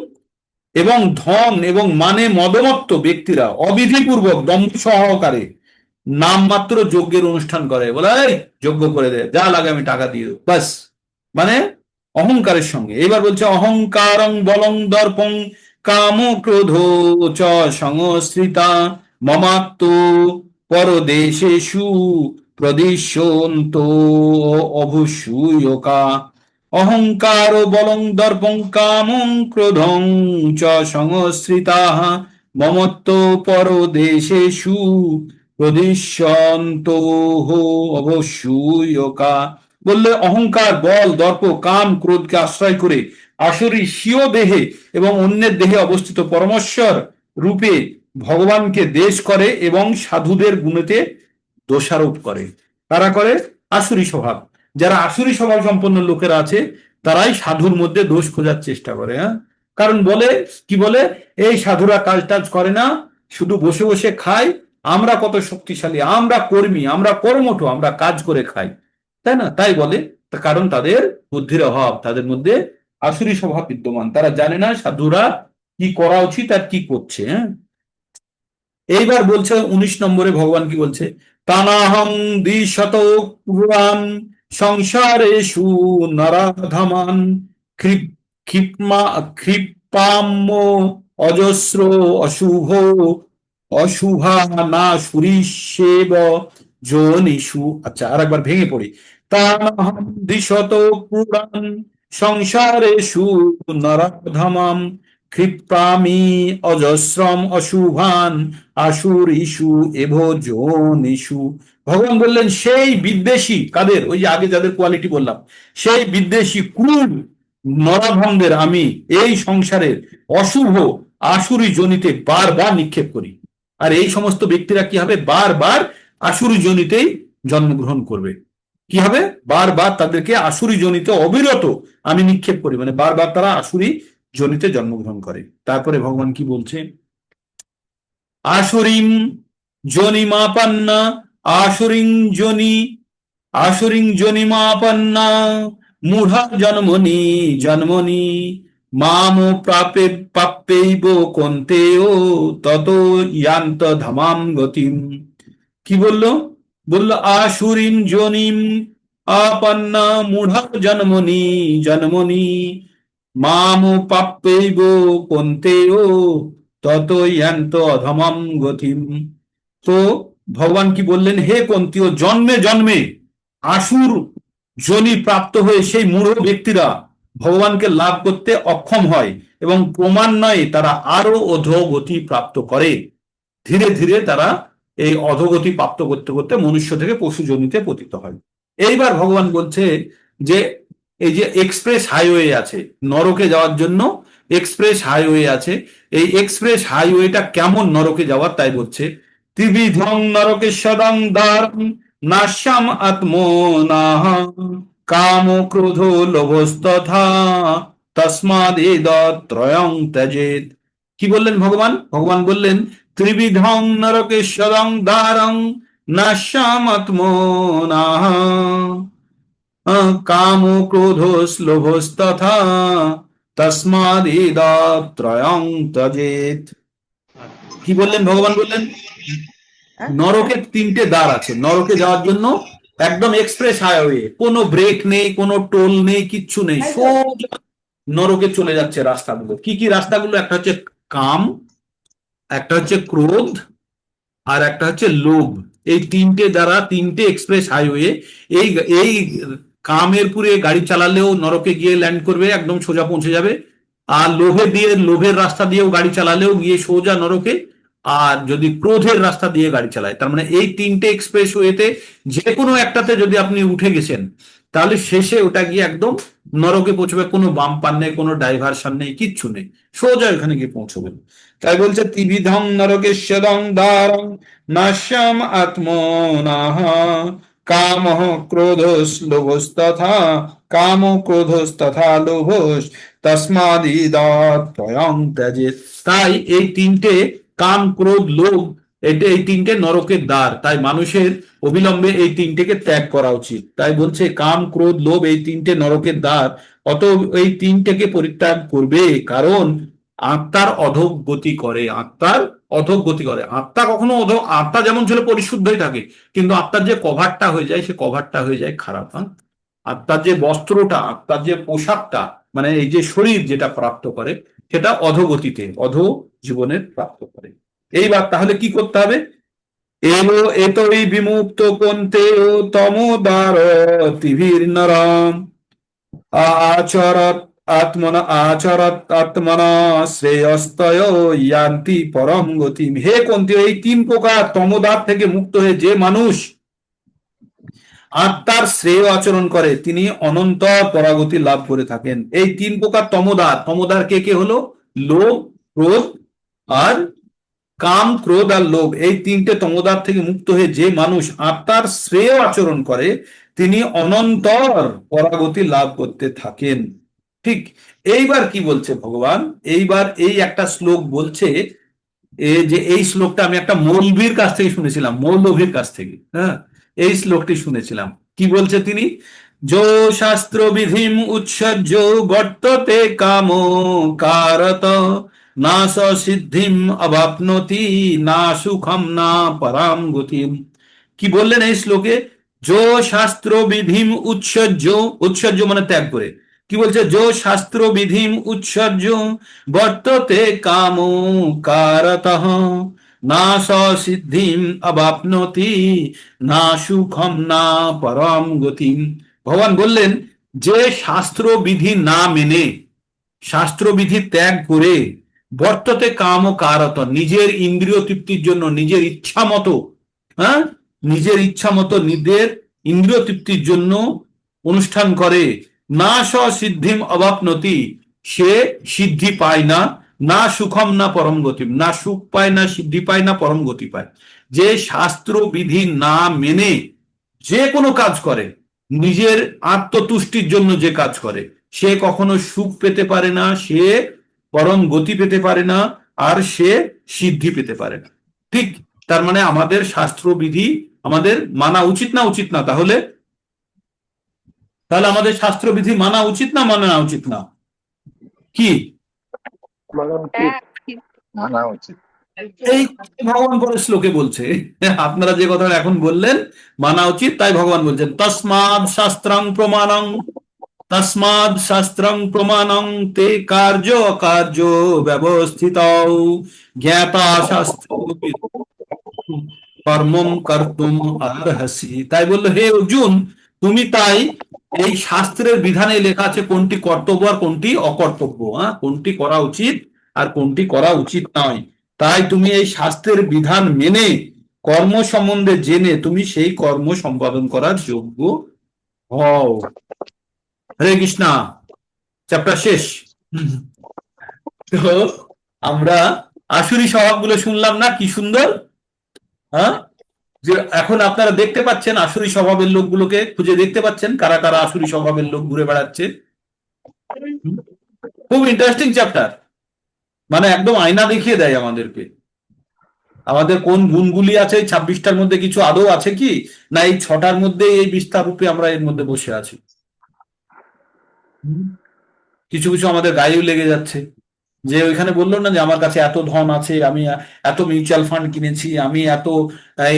এবং ধন এবং মানে মদমত্ত ব্যক্তিরা অবিধিপূর্বক দম্ভ সহকারে নামমাত্র যজ্ঞের অনুষ্ঠান করে। বলে এই যজ্ঞ করে দে, যা লাগে আমি টাকা দিয়ে দেবো, বাস, মানে অহংকারের সঙ্গে। এবার বলছে অহংকারং বলং দর্পং কাম ক্রোধ চ সংশ্রিতা মমাত্ম পরদেশেষু প্রদিশ্যন্ত অভূষূয়কা। অহংকার বলং দর্পং কামং ক্রোধং চ সংশ্রিতা মমত্ব পরদেশেষু প্রদিশ্যন্ত অভূষূয়কা। বললে অহংকার, বল, দর্প, কাম, ক্রোধকে আশ্রয় করে আসুরি স্বীয় দেহে এবং অন্যের দেহে অবস্থিত পরমেশ্বর রূপে ভগবানকে দেশ করে এবং সাধুদের গুণেতে দোষারোপ করে। তারা করে আসুরি স্বভাব। যারা আসুরি স্বভাব সম্পন্ন লোকেরা আছে তারাই সাধুর মধ্যে দোষ খোঁজার চেষ্টা করে। হ্যাঁ, কারণ বলে কি বলে? এই সাধুরা কাজ টাজ করে না, শুধু বসে বসে খায়, আমরা কত শক্তিশালী, আমরা কর্মী, আমরা কর্মঠ, আমরা কাজ করে খাই, তাই না? তাই বলে। কারণ তাদের বুদ্ধির অভাব, তাদের মধ্যে আসুরি স্বভাব বিদ্যমান, তারা জানে না সাধুরা কি করা উচিত আর কি করছে। হ্যাঁ, এইবার বলছে 19 নম্বরে ভগবান কি বলছে? তানাহং দ্বিশত পুরাণ সংসারেষু নরাধমান ক্ষিপ্পাম্য অজস্র অশুভ অশুভা না সুরিষেব যোনিষু। আচ্ছা, আর একবার ভেঙে পড়ি। তানাহং দ্বিশত পুরাণ সংসারেষু নরাধমাম ক্ষিপ্রামি অজস্রম অশুভান আসুর ইস্যু এভ যোনিষু। ভগবান বললেন সেই বিদ্বেষী, কাদের? ওই যে আগে যাদের কোয়ালিটি বললাম, সেই বিদ্বেষী ক্রূর নরভঙ্গের আমি এই সংসারের অশুভ আসুরি যোনিতে বারবার নিক্ষেপ করি। আর এই সমস্ত ব্যক্তিরা কি হবে? বারবার আসুরি যোনিতেই জন্মগ্রহণ করবে। কি হবে? বারবার তাদেরকে আসুরি যোনিতে অবিরত আমি নিক্ষেপ করি, মানে বারবার তারা আসুরি যোনিতে জন্মগ্রহণ করে। তারপরে ভগবান কি বলছে? আসুরিং যোনিমাপান্না আসুরিং যোনি আসুরিং যোনিমাপান্না মূঢ়া জন্মনি জন্মনি মাম প্রাপে প্রাপ্যৈব কন্তেয় তত ইয়ান্ত ধামাম গতিম। কি বললো? বললো আসুরিন যোনিম আপন্না মূঢ়া জন্মনি জন্মনি মাম প্রাপ্যৈব কন্তেয় তত ইয়ান্ত অধমম গতিম। তো ভগবান কি বললেন? হে কন্তীয়, জন্মে জন্মে আসুর যোনি প্রাপ্ত হয়ে সেই মূঢ় ব্যক্তিরা ভগবানকে লাভ করতে অক্ষম হয় এবং ক্রমান্বয়ে তারা আরো অধোগতি প্রাপ্ত করে। ধীরে ধীরে তারা এই অধোগতি প্রাপ্ত করতে করতে মনুষ্য থেকে পশু যোনিতে পতিত হয়। এইবার ভগবান বলছে যে এই যে এক্সপ্রেস হাইওয়ে আছে নরকে যাওয়ার জন্য, এক্সপ্রেস হাইওয়ে আছে, এই এক্সপ্রেস হাইওয়েটা কেমন নরকে যাওয়ার তাই বলছে। ত্রিবিধং নরকেশ্বরং দ্বারং নাশ্যাম আত্মনাহ কাম ক্রোধ লোভস্তথা তস্মাদেদত্রয়ং ত্যজেৎ। কি বললেন ভগবান? ভগবান বললেন ত্রিবিধং নরকেশ্বরং দ্বারং নাশ্যাম আত্মনাহ কাম ক্রোধ লোভস্তথা তস্মাদেদত্রয়ং ত্যজেৎ। কি বললেন? ভগবান বললেন নরকের তিনটে দ্বার আছে নরকে যাওয়ার জন্য, একদম এক্সপ্রেস হাইওয়ে, কোনো ব্রেক নেই, কোনো টোল নেই, কিচ্ছু নেই, সোজা নরকে চলে যাচ্ছে রাস্তাগুলো। কি কি রাস্তাগুলো? একটা হচ্ছে কাম, একটা হচ্ছে ক্রোধ, আর একটা হচ্ছে লোভ। এই তিনটে দ্বারা, তিনটে এক্সপ্রেস হাইওয়ে। এই এই কামের পুরে গাড়ি চালালেও নরকে গিয়ে ল্যান্ড করবে, একদম সোজা পৌঁছে যাবে। আর লোভের রাস্তা দিয়েও গাড়ি চালালেও গিয়ে সোজা নরকে। আর যদি ক্রোধের রাস্তা দিয়ে গাড়ি চালায়, তার মানে এই তিনটে এক্সপ্রেস ওয়েতে যে কোনো একটাতে যদি আপনি উঠে গেছেন, তাহলে শেষে ওটা গিয়ে একদম নরকে পৌঁছবে। কোনো বাম্পার নেই, কোনো ডাইভারশন নেই, কিচ্ছু নেই, সোজা ওখানে গিয়ে পৌঁছবেন। তাই বলছে ত্রিবিধং নরকেশ্বরং দ্বারং নাশ্যাম আত্মনাহ কামঃ ক্রোধস লোভস্তথা কাম ক্রোধস্তথা লোভস তস্মাদিদত্রয়ং ত্যজেৎ। তাই এই তিনটে, কাম ক্রোধ লোভ, এই তিনটে নরকের দ্বার। তাই মানুষের অবিলম্বে এই তিনটেকে ত্যাগ করা উচিত। তাই বলছে কাম ক্রোধ লোভ এই তিনটে নরকের দ্বার, অত এই তিনটেকে পরিত্যাগ করবে, কারণ আত্মার অধোগতি করে, আত্মার অধোগতি করে। আত্মা কখনো আত্মা যেমন ছিল পরিশুদ্ধই থাকে, কিন্তু আত্মার যে কভারটা হয়ে যায়, সে কভারটা হয়ে যায় খারাপ। আত্মার যে বস্ত্রটা, আত্মার যে পোশাকটা, মানে এই যে শরীর যেটা প্রাপ্ত করে, সেটা অধোগতিতে, অধো জীবনের প্রাপ্ত করে। এইবার তাহলে কি করতে হবে? এলো এতই বিমুক্ত কন্তে তমোদার তিভির নরম আচরত আত্মনা শ্রেয়স্তয় ইয়ান্তি পরম গতিম। হে কন্তি, এই তিন প্রকার তমোদার থেকে মুক্ত হয়ে যে মানুষ আত্মার শ্রেয় আচরণ করে, তিনি অনন্তর পরাগতি লাভ করে থাকেন। এই তিন প্রকার তমোদার, তমোদার কে কে হলো? লোভ, ক্রোধ আর কাম, ক্রোধ আর লোভ। এই তিনটে তমোদার থেকে মুক্ত হয়ে যে মানুষ আত্মার শ্রেয় আচরণ করে, তিনি অনন্তর পরাগতি লাভ করতে থাকেন। ঠিক। এইবার কি বলছে ভগবান? এইবার এই একটা শ্লোক বলছে, যে এই শ্লোকটা আমি একটা মৌলভীর কাছ থেকে শুনেছিলাম, মৌলভীর কাছ থেকে। হ্যাঁ, এই শ্লোকটি শুনেছিলাম। কি বলছে তিনি? যো শাস্ত্র বিধিম উৎসর্য বর্ততে কাম কারত না সিদ্ধিম অবাপ্নতি না সুখম না পরাম গতিম। কি বললেন এই শ্লোকে? যো শাস্ত্র বিধিম উৎসর্য, উৎসর্য মানে ত্যাগ করে। কি বলছে? যো শাস্ত্র বিধিম উৎসর্য বর্ততে কাম কারতঃ না সিদ্ধিম অবাপ্নতি না সুখম না পরম গতিম। ভগবান বললেন যে শাস্ত্র বিধি না মেনে, শাস্ত্র বিধি ত্যাগ করে বর্ততে কাম ও কারত, নিজের ইন্দ্রিয় তৃপ্তির জন্য নিজের ইচ্ছা মতো, হ্যাঁ, নিজের ইচ্ছা মতো নিজের ইন্দ্রিয় তৃপ্তির জন্য অনুষ্ঠান করে। না স সিদ্ধিম অবাপনতি, সে সিদ্ধি পায় না। না সুখম না পরম গতি, না সুখ পায় না সিদ্ধি পায় না পরম গতি পায়। যে শাস্ত্র বিধি না মেনে যে কোনো কাজ করে, নিজের আত্মতুষ্টির জন্য যে কাজ করে, সে কখনো সুখ পেতে পারে না, সে পরম গতি পেতে পারে না, আর সে সিদ্ধি পেতে পারে না। ঠিক, তার মানে আমাদের শাস্ত্র বিধি আমাদের মানা উচিত না উচিত না? তাহলে তাহলে আমাদের শাস্ত্র বিধি মানা উচিত না মানা উচিত না? কি মানা উচিত। এই ভগবান পরে শ্লোকে বলছে, আপনারা যে কথা এখন বললেন মানা উচিত, তাই ভগবান বলছেন তস্মাদ শাস্ত্রং প্রমাণং, তস্মাদ শাস্ত্রং প্রমাণং তে কার্য অকার্য ব্যবস্থিত জ্ঞাতা শাস্ত্র কর্মম কর্তুম অর্হসি। তাই বললো হে অর্জুন, তুমি তাই এই শাস্ত্রের বিধানে লেখা আছে কোনটি কর্তব্য আর কোনটি অকর্তব্য, হ্যাঁ, কোনটি করা উচিত আর কোনটি করা উচিত নয়। তাই তুমি এই শাস্ত্রের বিধান মেনে কর্ম সম্বন্ধে জেনে তুমি সেই কর্ম সম্পাদন করার যোগ্য হও। হরে কৃষ্ণা। চ্যাপ্টার শেষ। তো আমরা আসুরি স্বভাবগুলো শুনলাম না, কি সুন্দর, হ্যাঁ? যে এখন আপনারা দেখতে পাচ্ছেন আসুরি স্বভাবের লোকগুলোকে খুঁজে দেখতে পাচ্ছেন, কারা কারা আসুরি স্বভাবের লোক ঘুরে বেড়াচ্ছে। খুব ইন্টারেস্টিং চ্যাপ্টার, মানে একদম আয়না দেখিয়ে দেয় আমাদেরকে আমাদের কোন গুণগুলি আছে। 26টার মধ্যে কিছু আদৌ আছে কি, না এই 6টার মধ্যে এই বিস্তার রূপে আমরা এর মধ্যে বসে আছি। কিছু কিছু আমাদের গায়েও লেগে যাচ্ছে, যে ওইখানে বললো না যে আমার কাছে এত ধন আছে, আমি এত মিউচুয়াল ফান্ড কিনেছি, আমি এত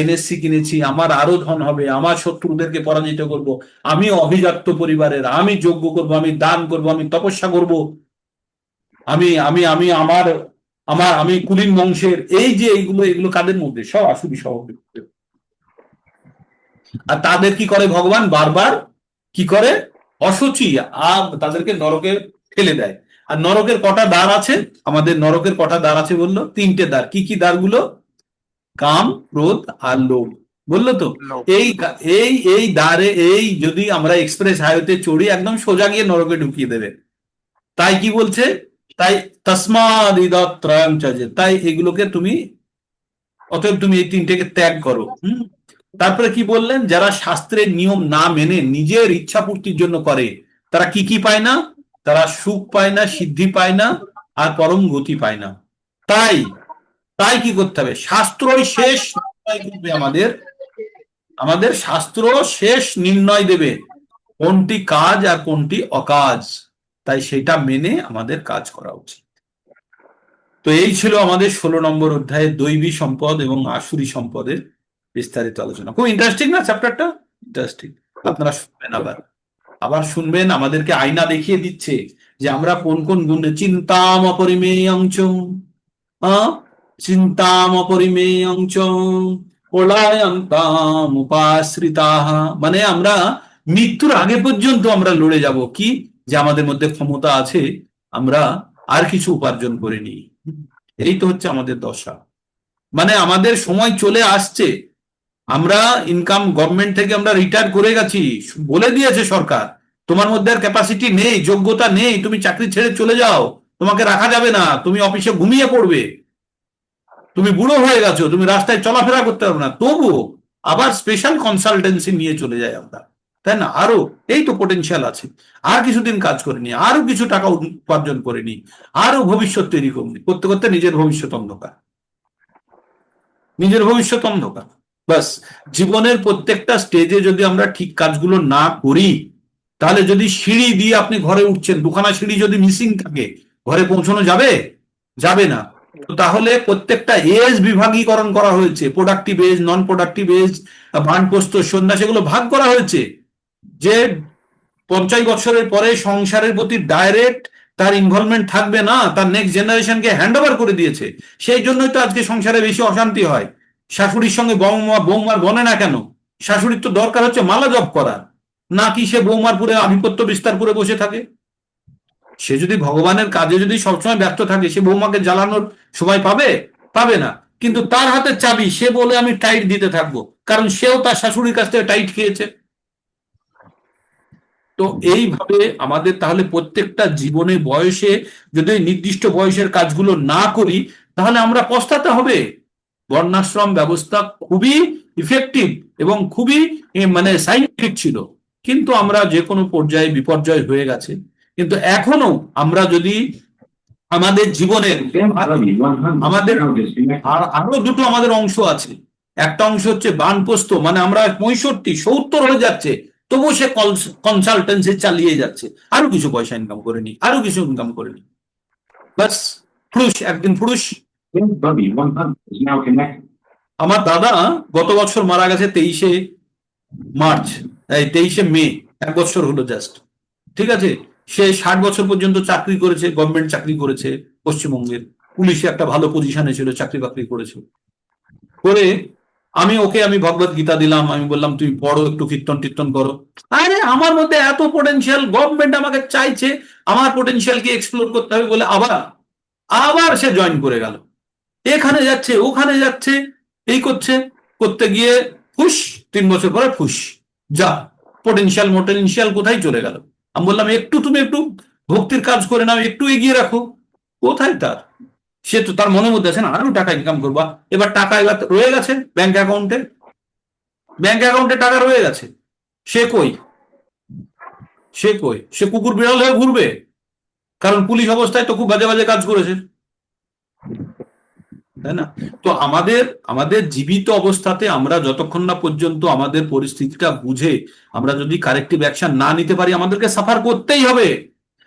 এনএসসি কিনেছি, আমার আরো ধন হবে, আমার শত্রুদেরকে পরাজিত করব, আমি অভিজাত্য পরিবারের, আমি যজ্ঞ করব, আমি দান করব, আমি তপস্যা করব, আমি আমি আমি আমার আমার আমি কুলীন বংশের, এই যে এইগুলো এগুলো কাদের মধ্যে? সব আসুরি স্বভাবের মধ্যে। আর তাদের কি করে ভগবান বারবার কি করে? অসুচি আর তাদেরকে নরকে ফেলে দেয়। আর নরকের কটা দ্বার আছে? আমাদের নরকের কটা দ্বার আছে বললো? 3টে দ্বার। কি কি দ্বারগুলো? কাম, ক্রোধ আর লোভ, বললো তো। লোভ। এই এই এই দ্বারে, এই যদি আমরা এক্সপ্রেস হাইওয়েতে চড়ি, একদম সোজা গিয়ে নরকে ঢুকিয়ে দেবে। তাই কি বলছে? তাই তসমাদ ইদত্রয়ং ত্যজেৎ, তাই এগুলোকে তুমি, অতএব তুমি এই 3টেকে ত্যাগ করো। তারপরে কি বললেন? যারা শাস্ত্রের নিয়ম না মেনে নিজের ইচ্ছা পূর্তির জন্য করে, তারা কি কি পায় না? তারা সুখ পায় না, সিদ্ধি পায় না, আর পরম গতি পায় না। তাই তাই কি করতে হবে? শাস্ত্রই শেষ নির্ণয় করবে আমাদের, আমাদের শাস্ত্র শেষ নির্ণয় দেবে কোনটি কাজ আর কোনটি অকাজ। তাই সেটা মেনে আমাদের কাজ করা উচিত। তো এই ছিল আমাদের 16 নম্বর অধ্যায়ের দৈবী সম্পদ এবং আসুরি সম্পদের বিস্তারিত আলোচনা। খুব ইন্টারেস্টিং না চ্যাপ্টারটা? ইন্টারেস্টিং। আপনারা শুনবেন, আবার আবার শুনবেন, আমাদেরকে আয়না দেখিয়ে দিচ্ছে যে আমরা কোন কোন গুণে চিন্তাম অপরিমেয়ং চ, চিন্তাম অপরিমেয়ং চ প্রলয়ন্তাম উপাশ্রিতাহ, মানে আমরা মৃত্যুর আগে পর্যন্ত আমরা লড়ে যাব, কি যে আমাদের মধ্যে ক্ষমতা আছে, আমরা আর কিছু উপার্জন করে নিই। এই তো হচ্ছে আমাদের দশা। মানে আমাদের সময় চলে আসছে, আমরা ইনকাম গভর্নমেন্ট থেকে আমরা রিটায়ার করে গেছি, বলে দিয়েছে সরকার তোমার মধ্যে আর ক্যাপাসিটি নেই, যোগ্যতা নেই, তুমি চাকরি ছেড়ে চলে যাও, তোমাকে রাখা যাবে না, তুমি অফিসে ঘুমিয়ে পড়বে, তুমি বুড়ো হয়ে গেছো, তুমি রাস্তায় চলাফেরা করতে পারবে না। তবুও আবার স্পেশাল কনসালটেন্সি নিয়ে চলে যায় আমরা, তাই না? আরো এই তো পোটেনশিয়াল আছে, আর কিছুদিন কাজ করে নি, আরো কিছু টাকা উপার্জন করে নি, আরো ভবিষ্যৎ তৈরি করুন, করতে করতে নিজের ভবিষ্যৎ অন্ধকার, নিজের ভবিষ্যৎ অন্ধকার। বাস, জীবনের প্রত্যেকটা স্টেজে যদি আমরা ঠিক কাজগুলো না করি, তাহলে যদি সিঁড়ি দিয়ে আপনি ঘরে উঠছেন, 2খানা সিঁড়ি যদি মিসিং থাকে, ঘরে পৌঁছানো যাবে? যাবে না। তো তাহলে প্রত্যেকটা এজ বিভাগীকরণ করা হয়েছে, প্রোডাক্টিভ এজ, নন প্রোডাক্টিভ এজ, বানপ্রস্থ, সন্ন্যাস, এগুলো ভাগ করা হয়েছে। যে 50 বছরের পরে সংসারের প্রতি ডাইরেক্ট তার ইনভলভমেন্ট থাকবে না, তার নেক্সট জেনারেশনকে হ্যান্ড ওভার করে দিয়েছে। সেই জন্যই তো আজকে সংসারে বেশি অশান্তি হয়। শাশুড়ির সঙ্গে বৌমার বনে না কেন? শাশুড়ির তো দরকার হচ্ছে মালা জপ করা, নাকি সে বৌমার পুরে আধিপত্য বিস্তার করে বসে থাকে। সে যদি ভগবানের কাজে যদি সবসময় ব্যস্ত থাকে, সে বৌমাকে জ্বালানোর সময় পাবে? পাবে না। কিন্তু তার হাতে চাবি, সে বলে আমি টাইট দিতে থাকবো, কারণ সেও তার শাশুড়ির কাছ থেকে টাইট খেয়েছে। তো এইভাবে আমাদের তাহলে প্রত্যেকটা জীবনে বয়সে যদি নির্দিষ্ট বয়সের কাজগুলো না করি, তাহলে আমরা পস্তাতে হবে। বর্ণাশ্রম ব্যবস্থা খুবই ইফেক্টিভ এবং খুবই মানে সাইন্টিফিক ছিল, কিন্তু আমরা যে কোনো পর্যায়ে বিপর্যয় হয়ে গেছে। কিন্তু এখনো আমরা যদি আমাদের জীবনের আমাদের আরো দুটো আমাদের অংশ আছে। একটা অংশ হচ্ছে বানপ্রস্থ, মানে আমরা 65-70 হয়ে যাচ্ছে, তবুও সে কনসালটেন্সি চালিয়ে যাচ্ছে, আরো কিছু পয়সা ইনকাম করে নি, আরো কিছু ইনকাম করে নি, বাস ফুরুষ একদিন ফুরুষ। আমার দাদা গত বছর মারা গেছে 23শে মার্চ, 23শে মে, 1 বছর হলো জাস্ট। ঠিক আছে, সে 60 বছর পর্যন্ত চাকরি করেছে, গভর্নমেন্ট চাকরি করেছে পশ্চিমবঙ্গের, পুলিশে একটা ভালো পজিশনে ছিল, চাকরি বাকরি করেছে। করে আমি ভগবত গীতা দিলাম, আমি বললাম তুমি পড়ো, একটু কীর্তন টির্তন করো। আরে আমার মধ্যে এত পোটেনশিয়াল, গভর্নমেন্ট আমাকে চাইছে, আমার পোটেনশিয়ালকে এক্সপ্লোর করতে হবে বলে আবার আবার সে জয়েন করে গেল, এখানে যাচ্ছে ওখানে যাচ্ছে, এই করছে, করতে গিয়ে ফুস, 3 বছর পরে ফুস, যা পোটেনশিয়াল কোথায় চলে গেল। আমি বললাম তুমি একটু ভক্তির কাজ করে নাও, একটু এগিয়ে রাখো, কোথায় তার? সে তো তার মনের মধ্যে আছে না আরো টাকা ইনকাম করবা, এবার টাকা এবার রয়ে গেছে ব্যাংক অ্যাকাউন্টে টাকা রয়ে গেছে, সে কই? সে কুকুর বিড়াল হয়ে ঘুরবে, কারণ পুলিশ অবস্থায় তো খুব বাজে বাজে কাজ করেছে, তাই না? তো আমাদের জীবিত অবস্থাতে আমরা যতক্ষণ না পর্যন্ত আমাদের পরিস্থিতিটা বুঝে আমরা যদি কারেক্টিভ অ্যাকশন না নিতে পারি, আমাদেরকে সাফার করতেই হবে।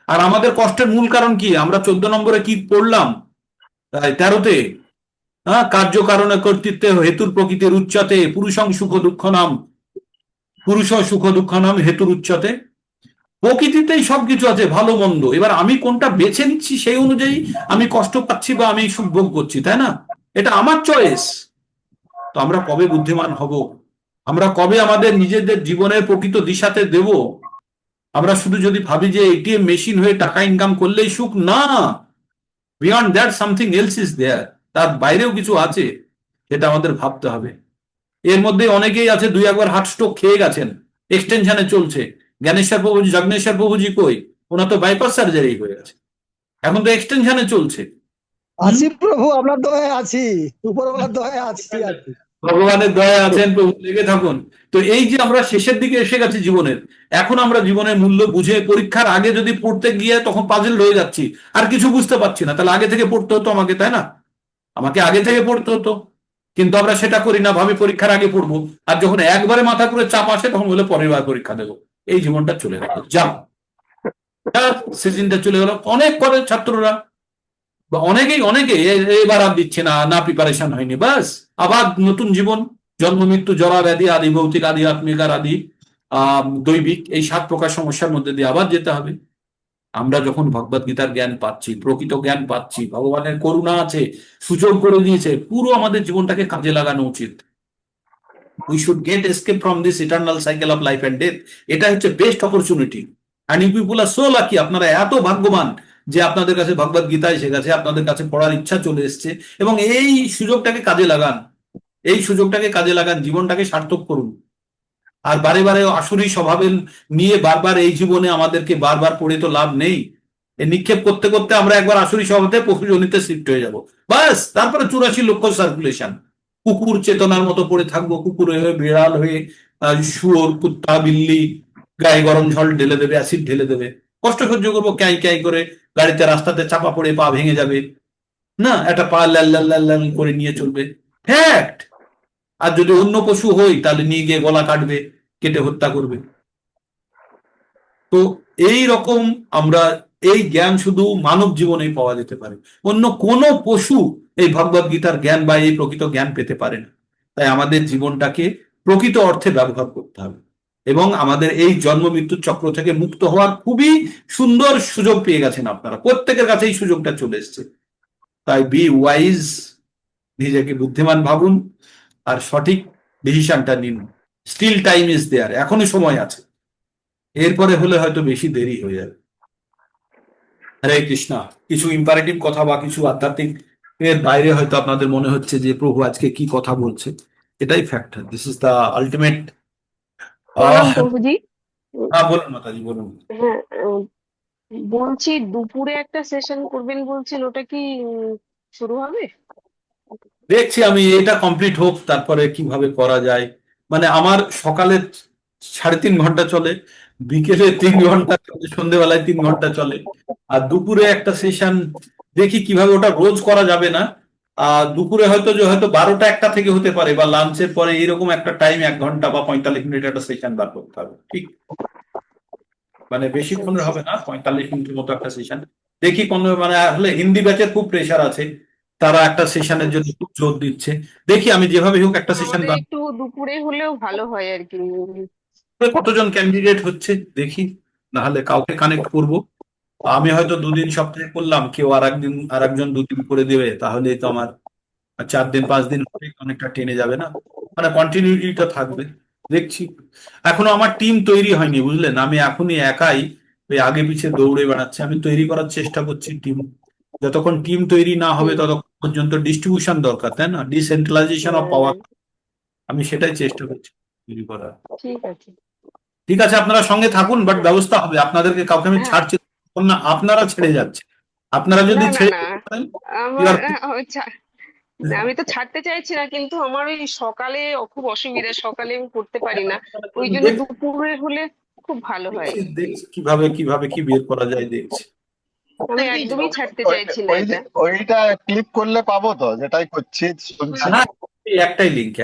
আর আমাদের কষ্টের মূল কারণ কি? আমরা 14 নম্বরে কি পড়লাম? 13তে, হ্যাঁ, কার্য কারণে কর্তৃত্বে হেতুর প্রকৃতির উচ্চতে পুরুষং সুখ দুঃখ নাম হেতুর উচ্চতে। প্রকৃতিতেই সবকিছু আছে, ভালো মন্দ, এবার আমি কোনটা বেছে নিচ্ছি সেই অনুযায়ী আমি কষ্ট পাচ্ছি বা আমি সুখ ভোগ করছি, তাই না? এটা আমার চয়েস। তো আমরা কবে বুদ্ধিমান হব? আমরা কবে আমাদের নিজেদের জীবনের প্রকৃত দিশাতে দেব? আমরা শুধু যদি ভাবি যে এটিএম মেশিন হয়ে টাকা ইনকাম করলেই সুখ, না, beyond that something else is there, তার বাইরেও কিছু আছে, সেটা আমাদের ভাবতে হবে। এর মধ্যে অনেকেই আছে 2-1 বার হার্ট স্ট্রোক খেয়ে গেছেন, এক্সটেনশনে চলছে। জগনেশ্বর প্রভুজি কই? ওনার তো বাইপাস সার্জারি হয়ে গেছে, এখন তো এক্সটেনশনে চলছে। আছি প্রভু, আপনার দয়ায় আছি, উপরওয়ালার দয়ায় আছি আর কি। ভগবানের দয়া আছেন, প্রভু লেগে থাকুন। তো এই যে আমরা শেষের দিকে এসে গেছি জীবনের, এখন আমরা জীবনের মূল্য বুঝে, পরীক্ষার আগে যদি পড়তে গিয়ে তখন পাজল হয়ে যাচ্ছি, আর কিছু বুঝতে পারছি না, তাহলে আগে থেকে পড়তে হতো আমাকে, তাই না? আমাকে আগে থেকে পড়তে হতো, কিন্তু আমরা সেটা করি না, ভাবি পরীক্ষার আগে পড়বো, আর যখন একবারে মাথা করে চাপ আসে তখন বলে পরের বার পরীক্ষা দেবো। এই জীবনটা চলে গেল, যা সিজনটা চলে গেল। অনেক করে ছাত্ররা বা অনেকেই এবার আর দিচ্ছে না প্রিপারেশন হয়নি, বাস আবার নতুন জীবন, জন্ম মৃত্যু জরা ব্যাধি আদি ভৌতিক আদি আত্মিক আর আদি দৈবিক, এই 7 প্রকার সমস্যার মধ্যে দিয়ে আবার যেতে হবে। আমরা যখন ভগবত গীতার জ্ঞান পাচ্ছি, প্রকৃত জ্ঞান পাচ্ছি, ভগবানের করুণা আছে, সুযোগ করে দিয়েছে, পুরো আমাদের জীবনটাকে কাজে লাগানো উচিত। We should get escape from this eternal cycle of life and death. এটা হচ্ছে best opportunity. And you people are so lucky, আপনারা এত ভাগ্যবান যে আপনাদের কাছে ভগবত গীতা এসে গেছে, আপনাদের কাছে পড়ার ইচ্ছা চলে এসছে, এবং এই সুযোগটাকে কাজে লাগান, জীবনটাকে সার্থক করুন। আর বারে বারে আসুরি স্বভাবে নিয়ে বারবার এই জীবনে আমাদেরকে বারবার পড়ে তো লাভ নেই। এই নিক্ষেপ করতে করতে আমরা একবার আসুরি স্বভাবে পশুজনিতে শিফট হয়ে যাব, বাস তারপরে 84 লক্ষ সার্কুলেশন, কুকুর চেতনার মতো পড়ে থাকবো, কুকুর হয়ে, বিড়াল হয়ে, শুয়োর, কুত্তা, বিল্লি, গায়ে গরম জল ঢেলে দেবে, অ্যাসিড ঢেলে দেবে, কষ্ট সহ্য করবো, ক্যাই ক্যাই করে, গাড়িতে রাস্তাতে চাপা পড়ে পা ভেঙে যাবে, না একটা পা লাল লাল লাল লাল করে নিয়ে চলবে, ফ্যাক্ট। আর যদি অন্য পশু হই তাহলে নিয়ে গিয়ে গলা কাটবে, কেটে হত্যা করবে। তো এই রকম আমরা এই জ্ঞান শুধু মানব জীবনেই পাওয়া যেতে পারে, অন্য কোনো পশু এই ভগবত গীতার জ্ঞান বা এই প্রকৃত জ্ঞান পেতে পারে না। তাই আমাদের জীবনটাকে প্রকৃত অর্থে ব্যবহার করতে হবে, এবং আমাদের এই জন্ম মৃত্যুর চক্র থেকে মুক্ত হওয়ার খুবই সুন্দর সুযোগ পেয়ে গেছেন আপনারা, প্রত্যেকের কাছে এই সুযোগটা চলে এসছে। তাই বি ওয়াইজ, নিজেকে বুদ্ধিমান ভাবুন আর সঠিক ডিসিশনটা নিন। স্টিল টাইম ইজ দেয়ার, এখনো সময় আছে, এরপরে হলে হয়তো বেশি দেরি হয়ে যাবে। হরে কৃষ্ণা। কিছু ইম্পারেটিভ কথা বা কিছু আধ্যাত্মিক এর বাইরে হয়তো আপনাদের মনে হচ্ছে যে প্রভু আজকে কি কথা বলছে, এটাই fact. This is the ultimate. প্রণাম প্রভুজি। হ্যাঁ, বলুন মাতাজি, বলুন। হ্যাঁ, বলছি দুপুরে একটা সেশন করবেন বলছেন, ওটা কি শুরু হবে? দেখছি আমি এটা কমপ্লিট হোক, তারপরে কিভাবে করা যায়। মানে আমার সকালে 3.5 ঘন্টা চলে, বিকেলে 3 ঘন্টা চলে, সন্ধ্যেবেলায় 3 ঘন্টা চলে, আর দুপুরে একটা সেশন। দেখি কিভাবে, ওটা রোজ করা যাবে না। আর দুপুরে হয়তো 12টা 1টা থেকে হতে পারে, বা লাঞ্চের পরে এরকম একটা টাইম, 1 ঘন্টা বা 45 মিনিট একটা সেশন বার করতে হবে, ঠিক? মানে বেশিক্ষণের হবে না, 45 মিনিটের মতো একটা সেশন। দেখি কোনো, মানে আসলে হিন্দি ব্যাচের খুব প্রেশার আছে, তারা একটা সেশনের জন্য খুব জোর দিচ্ছে। দেখি আমি যেভাবে হোক একটা সেশন আমাদের বার একটু দুপুরে হলেও ভালো হয় আর কি। করে, কতজন ক্যান্ডিডেট হচ্ছে দেখি, নাহলে কাউকে কানেক্ট করব। আমি হয়তো 2 দিন সপ্তাহে করলাম, কেউ আর একজন 2 দিন করে দেবে, তাহলেই তো আমার 4 দিন 5 দিন পরে অনেকটা টেনে যাবে না, মানে কন্টিনিউটিটা থাকবে। দেখছি, এখনো আমার টিম তৈরি হয়নি, বুঝলেন? আমি এখনই একাই ওই আগে পিছে দৌড়ে বেড়াচ্ছি। আমি তৈরি করার চেষ্টা করছি টিম। যতক্ষণ টিম তৈরি না হবে হুম। ততক্ষণ পর্যন্ত ডিস্ট্রিবিউশন দরকার, তাই না? Decentralisation of power. হ্যাঁ, আমি সেটাই চেষ্টা করছি তৈরি করার। ঠিক আছে। ঠিক আছে, আপনারা সঙ্গে থাকুন, বাট ব্যবস্থা হবে। আপনাদেরকে কাউকে আমি হ্যাঁ। ছাড়ছি না, আপনারা ছেড়ে যাচ্ছে। আপনারা যদি না না ছেড়ে না, যেতে পারেন, you আমার are- আমি তো ছাড়তে চাইছি না, কিন্তু আমার ওই সকালে খুব অসুবিধা, সকালে আমি করতে পারি না। ওই জন্য দুপুরে হলে খুব ভালো হয়। দেখছি দেখছি কিভাবে কিভাবে কি বের করা যায়, দেখছি। আমি একদমই ছাড়তে চাইছি না এটা। ওইটা ক্লিক করলে পাবো তো, যেটাই করছি শুনছি। হ্যাঁ, এই একটাই লিঙ্ক।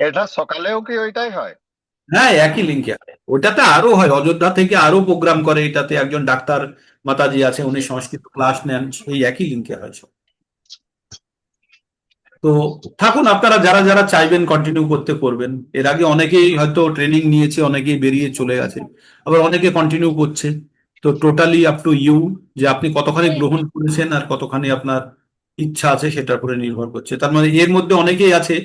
এটা সকালেও কি ওইটাই হয়? হ্যাঁ, একই লিঙ্কে। ওটাতে আরো হয়, অযোধ্যা থেকে আরো প্রোগ্রাম করে। এটাতে একজন ডাক্তার মাতাজি আছে, উনি সংস্কৃত ক্লাস নেন, সেই একই লিঙ্কে হয় সব। তো থাকুন, আপনারা যারা যারা চাইবেন কন্টিনিউ করতে করবেন। এর আগে অনেকেই হয়তো ট্রেনিং নিয়েছে, অনেকেই বেরিয়ে চলে গেছে, আবার অনেকে কন্টিনিউ করছে। তো টোটালি আপ টু ইউ, যে আপনি কতখানি গ্রহণ করেছেন আর কতখানি আপনার ইচ্ছা আছে সেটার উপরে নির্ভর করছে। তার মানে এর মধ্যে অনেকেই আছে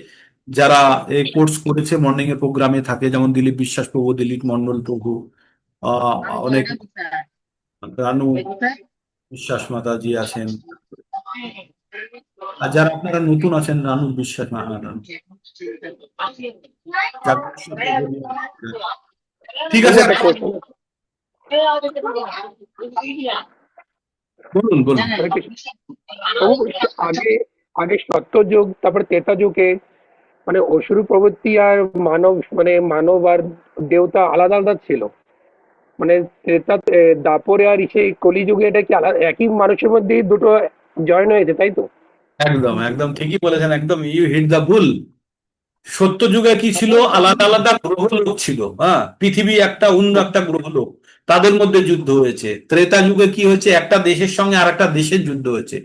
যারা এই কোর্স করেছে, মর্নিং এর প্রোগ্রামে থাকে, যেমন দিলীপ বিশ্বাস প্রভু, দিলীপ মন্ডল প্রভু, অনেক রানু বিশ্বাস মাতাজি আছেন। আর যারা আপনারা নতুন আছেন, রানু বিশ্বাস, না না, রানু জাগদীশ্বর প্রভু। ঠিক আছে, একটা কোশ্চেন। বলুন বলুন। আগে আগে সত্যযুগ, তারপরে ত্রেতা যুগে মানে অসুর প্রবৃত্তি আর মানব, মানে মানব আর দেবতা আলাদা আলাদা ছিল। মানে ত্রেতা দাপরে আর সেই কলিযুগে এটা কি আলাদা, একই মানুষের মধ্যেই দুটো জয়েন হয়েছে, তাই তো? একদম একদম ঠিকই বলেছেন, একদম ইউ হিট দা বুল। সত্য যুগে কি ছিল, আলাদা আলাদা গ্রহলোক ছিল। হ্যাঁ, পৃথিবী একটা, অন্য একটা গ্রহলোক, তাদের মধ্যে যুদ্ধ হয়েছে। ত্রেতা যুগে কি হয়েছে, একটা দেশের সঙ্গে আর একটা দেশের যুদ্ধ হয়েছে।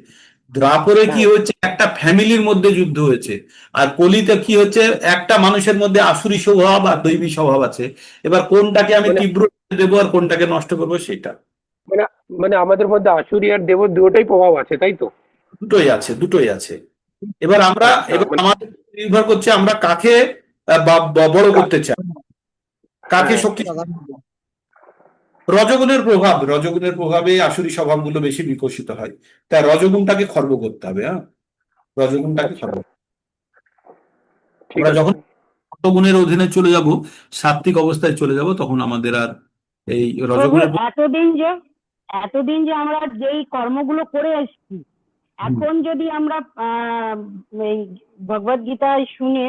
দ্বাপরে কি হ্যাঁ, হয়েছে, একটা ফ্যামিলির মধ্যে যুদ্ধ হয়েছে। আর কলিতে কি হচ্ছে, একটা মানুষের মধ্যে আসুরি স্বভাব আর দৈবী স্বভাব আছে। এবার কোনটাকে আমি মানে তীব্র দেবো আর কোনটাকে নষ্ট করবো, সেটা। মানে মানে আমাদের মধ্যে আসুরি আর দেব দুটোই প্রভাব আছে, তাই তো? দুটোই আছে। এবার আমরা, আচ্ছা, এবার মানে আমাদের উপর নির্ভর করছে আমরা কাকে বড় করতে চাই, কাকে হ্যাঁ, শক্তি। রজগুণের প্রভাবে আসুরি স্বভাবগুলো বেশি বিকশিত হয়। তাই রজগুণটাকে খর্ব করতে হবে। হ্যাঁ, রজগুণটাকে আচ্ছা, খর্ব। ঠিক আমরা আছে। যখন সত্ত্বগুণের অধীনে চলে যাব, সাত্ত্বিক অবস্থায় চলে যাব, তখন আমাদের আর এই প্রভু, রজগুণের এতদিন যে আমরা যেই কর্মগুলো করে এসেছি, হুম। এখন যদি আমরা এই ভগবদ গীতা শুনে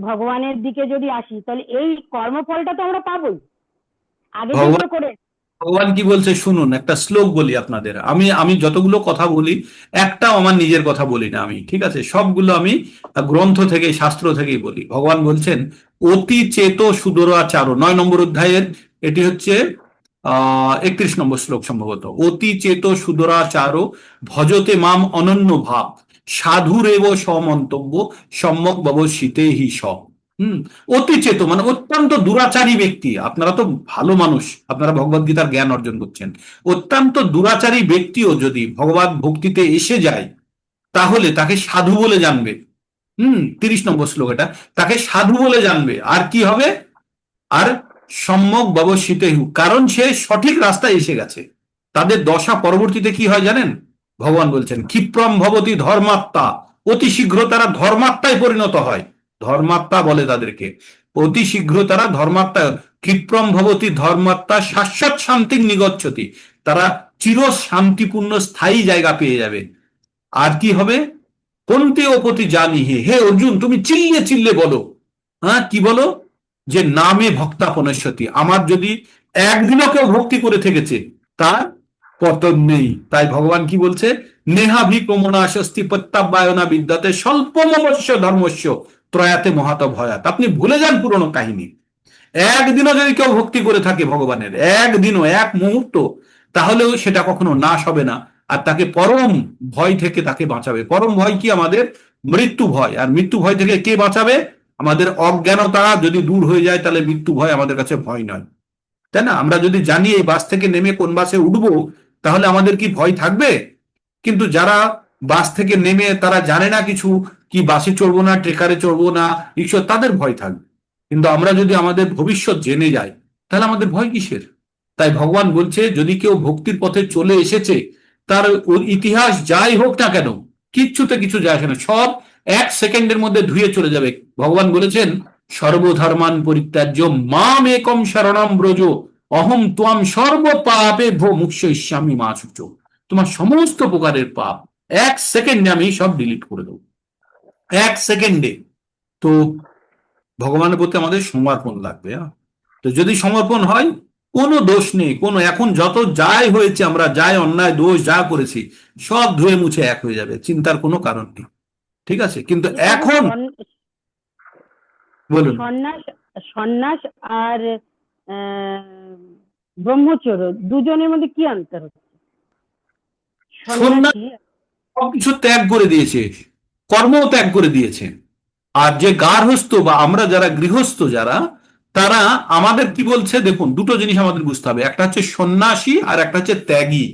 ভগবানের দিকে যদি আসি, তাহলে এই কর্মফলটা তো আমরা পাবোই, আগে ভগবান যেগুলো করে। ভগবান কি বলছে শুনুন, একটা শ্লোক বলি আপনাদের। আমি আমি যতগুলো কথা বলি, একটাও আমার নিজের কথা বলি না আমি, ঠিক আছে? সবগুলো আমি গ্রন্থ থেকে, শাস্ত্র থেকেই বলি। ভগবান বলছেন, অতি চেত সুদরাচার, 9 নম্বর অধ্যায়ের, এটি হচ্ছে 31 নম্বর শ্লোক সম্ভবত। অতি চেত সুদরাচার ভজতে মাম অনন্য ভাব, সাধুরেব সমন্তব্য, সম্যক ব্যবসিতে হি স। হুম। অতি চেত মানে অত্যন্ত দুরাচারী ব্যক্তি। আপনারা তো ভালো মানুষ, আপনারা ভগবদ গীতার জ্ঞান অর্জন করছেন। অত্যন্ত দুরাচারী ব্যক্তিও যদি ভগবত ভক্তিতে এসে যায়, তাহলে তাকে সাধু বলে জানবে। 30 নম্বর শ্লোক এটা। তাকে সাধু বলে জানবে, আর কি হবে, আর সম্যক ব্যবসিতে হু, কারণ সে সঠিক রাস্তায় এসে গেছে। তাদের দশা পরবর্তীতে কি হয় জানেন? ভগবান বলছেন ক্ষিপ্রম ভবতি ধর্মাত্মা, অতি শীঘ্র তারা ধর্মাত্মায় পরিণত হয়। ধর্মাত্মা বলে তাদেরকে, অতি শীঘ্র তারা ধর্মাত্মা, ক্ষিপ্রম ভবতি ধর্মাত্মা শাশ্বত শান্তি নিগচ্ছতি, তারা চির শান্তিপূর্ণ স্থায়ী জায়গা পেয়ে যাবে। আর কি হবে? কোনতে অপতি জানি হে অর্জুন, তুমি চিল্লে চিল্লে বলো, হ্যাঁ কি বলো? যে নামে ভক্তাপনশ্যতি, আমার যদি একদিনও কেউ ভক্তি করে থেকেছে তার পতন নেই। তাই ভগবান কি বলছে? নেহাভি ক্রমণা স্বস্তি প্রত্যাবায়না বিদ্যাতে স্বল্পমবশ্য ধর্মস্য ত্রয়াতে মহাত ভয়াত। আপনি ভুলে যান পুরনো কাহিনী। একদিনও যদি কেউ ভক্তি করে থাকে ভগবানের, একদিনও এক মুহূর্ত, তাহলেও সেটা কখনো নাশ হবে না, আর তাকে পরম ভয় থেকে তাকে বাঁচাবে। পরম ভয় কি? আমাদের মৃত্যু ভয়। আর মৃত্যু ভয় থেকে কে বাঁচাবে? আমাদের অজ্ঞানতা যদি দূর হয়ে যায় তাহলে মৃত্যু ভয় আমাদের কাছে ভয় নয়, তাই না? আমরা যদি জানি এই বাস থেকে নেমে কোন বাসে উঠবো, তাহলে আমাদের কি ভয় থাকবে? কিন্তু যারা বাস থেকে নেমে তারা জানে না কিছু, কি বাসে চড়বো না, ট্রেকারে চড়বো না, ঈশ্বর, তাদের ভয় থাকবে। কিন্তু আমরা যদি আমাদের ভবিষ্যৎ জেনে যাই তাহলে আমাদের ভয় কিসের? তাই ভগবান বলছে যদি কেউ ভক্তির পথে চলে এসেছে, তার ইতিহাস যাই হোক না কেন, কিচ্ছুতে কিছু যায় আসে না, সব এক সেকেন্ডের মধ্যে ধুয়ে চলে যাবে। ভগবান বলেছেন সর্বধর্মান পরিত্যাজ্য মাম একম শরণম ব্রজ অহম ত্বম সর্ব পাপে ভো মুক্ষয়িষ্যামি মা শুচ। তোমার সমস্ত প্রকারের পাপ এক সেকেন্ডে আমি সব ডিলিট করে দেবো, এক সেকেন্ডে। তো ভগবানের প্রতি আমাদের সমর্পণ লাগবে। তো যদি সমর্পণ হয়, কোনো দোষ নেই, কোনো, এখন যত যাই হয়েছে, আমরা যাই অন্যায় দোষ যা করেছি সব ধুয়ে মুছে এক হয়ে যাবে, চিন্তার কোনো কারণ নেই, ঠিক আছে? কিন্তু এখন বলুন। সন্ন্যাস সন্ন্যাস আর আহ, ব্রহ্মচর্য দুজনের মধ্যে কি অন্তর হচ্ছে? সন্ন্যাস সন্ন্যাসী সবকিছু ত্যাগ করে দিয়েছে, কর্মও ত্যাগ করে দিয়েছে। আর যে গার্হস্থ বা আমরা যারা গৃহস্থ যারা, তারা আমাদের কি বলছে দেখুন, দুটো জিনিস আমাদের বুঝতে হবে, একটা হচ্ছে সন্ন্যাসী আর একটা হচ্ছে ত্যাগী।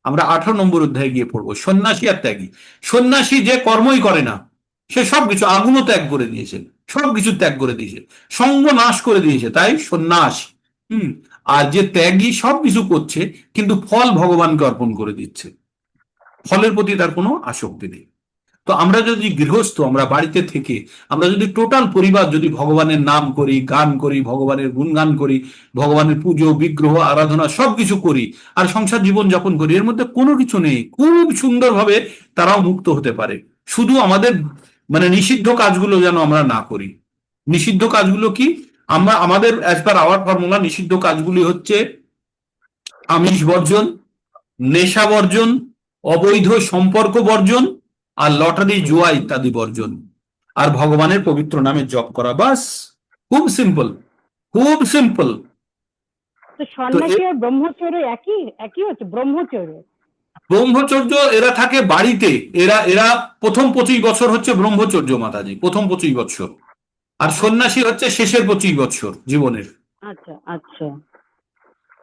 আমরা 18 নম্বর অধ্যায়ে গিয়ে পড়বো সন্ন্যাসী আর ত্যাগী। সন্ন্যাসী যে কর্মই করে না, সে সবকিছু, আগুনও ত্যাগ করে দিয়েছে, সবকিছু ত্যাগ করে দিয়েছে, সঙ্গ নাশ করে দিয়েছে, তাই সন্ন্যাস। আর যে ত্যাগী সবকিছু করছে কিন্তু ফল ভগবানকে অর্পণ করে দিচ্ছে, ফলের প্রতি তার কোনো আসক্তি নেই। তো আমরা যদি গৃহস্থ, আমরা বাড়িতে থেকে আমরা যদি টোটাল পরিবার যদি ভগবানের নাম করি, গান করি, ভগবানের গুণগান করি, ভগবানের পুজো বিগ্রহ আরাধনা সবকিছু করি, আর সংসার জীবন যাপন করি, এর মধ্যে কোনো কিছু নেই, খুব সুন্দরভাবে তারাও মুক্ত হতে পারে। শুধু আমাদের মানে নিষিদ্ধ কাজগুলো যেন আমরা না করি। নিষিদ্ধ কাজগুলো কি? আমরা আমাদের অ্যাজ পার আওয়ার ফর্মুলা, নিষিদ্ধ কাজগুলি হচ্ছে আমিষ বর্জন, নেশা বর্জন, অবৈধ সম্পর্ক বর্জন, আর লটারি জুয়া ইত্যাদি বর্জন, আর ভগবানের পবিত্র নামে জপ করা, বাস। খুব সিম্পল, খুব সিম্পল। তো সন্ন্যাসী আর ব্রহ্মচর্য একই একই হচ্ছে? ব্রহ্মচর্য এরা থাকে বাড়িতে, এরা এরা প্রথম 25 বছর হচ্ছে ব্রহ্মচর্য মাতাজি, প্রথম 25 বছর। আর সন্ন্যাসী হচ্ছে শেষের 25 বছর জীবনের। আচ্ছা আচ্ছা।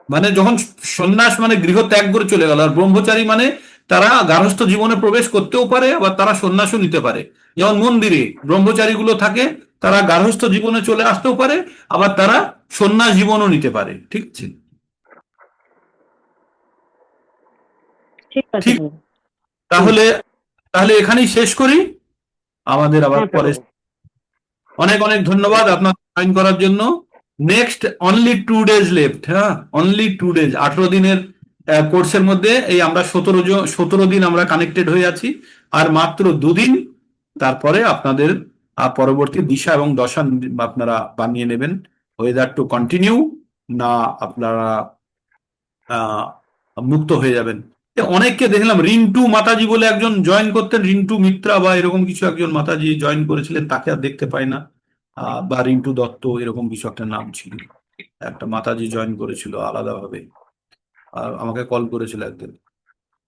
মানে যখন সন্ন্যাস মানে গৃহ ত্যাগ করে চলে গেল, আর ব্রহ্মচারী মানে তারা গার্হস্থ জীবনে প্রবেশ করতেও পারে, আবার তারা সন্ন্যাসও নিতে পারে। যেমন মন্দিরে ব্রহ্মচারী গুলো থাকে, তারা গার্হস্থ জীবনে চলে আসতেও পারে, আবার তারা সন্ন্যাস জীবনও নিতে পারে। ঠিক আছে? ঠিক আছে। ঠিক। তাহলে তাহলে এখানেই শেষ করি, আমাদের আবার হ্যাঁ, পরে। অনেক অনেক ধন্যবাদ আপনার জয়েন করার জন্য। Next only 2 days left. হ্যাঁ, অনলি 2 days, 18 দিনের কোর্সের মধ্যে এই আমরা 17 দিন আমরা কানেক্টেড হয়ে আছি, আর মাত্র 2 দিন, তারপরে আপনাদের পরবর্তী দিশা এবং দশা আপনারা বানিয়ে নেবেন, ওয়েদার টু কন্টিনিউ না আপনারা মুক্ত হয়ে যাবেন। অনেককে দেখলাম, রিন্টু মাতাজি বলে একজন জয়েন করতেন, রিন্টু মিত্রা বা এরকম কিছু একজন মাতাজি জয়েন করেছিলেন, তাকে আর দেখতে পাই না। বা রিন্টু দত্ত এরকম কিছু একটা নাম ছিল, একটা মাতাজি জয়েন করেছিল আলাদাভাবে, আর আমাকে কল করেছিল একদিন।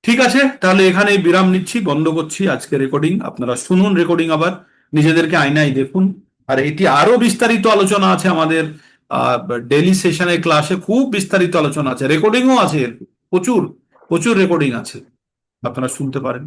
ঠিক আছে, তাহলে এখানে বিরাম নিচ্ছি, বন্ধ করছি আজকে রেকর্ডিং। আপনারা শুনুন রেকর্ডিং, আবার নিজেদেরকে আয়নায় দেখুন। আর এটি আরো বিস্তারিত আলোচনা আছে আমাদের ডেইলি সেশনের ক্লাসে, খুব বিস্তারিত আলোচনা আছে, রেকর্ডিংও আছে, প্রচুর প্রচুর রেকর্ডিং আছে, আপনারা শুনতে পারেন।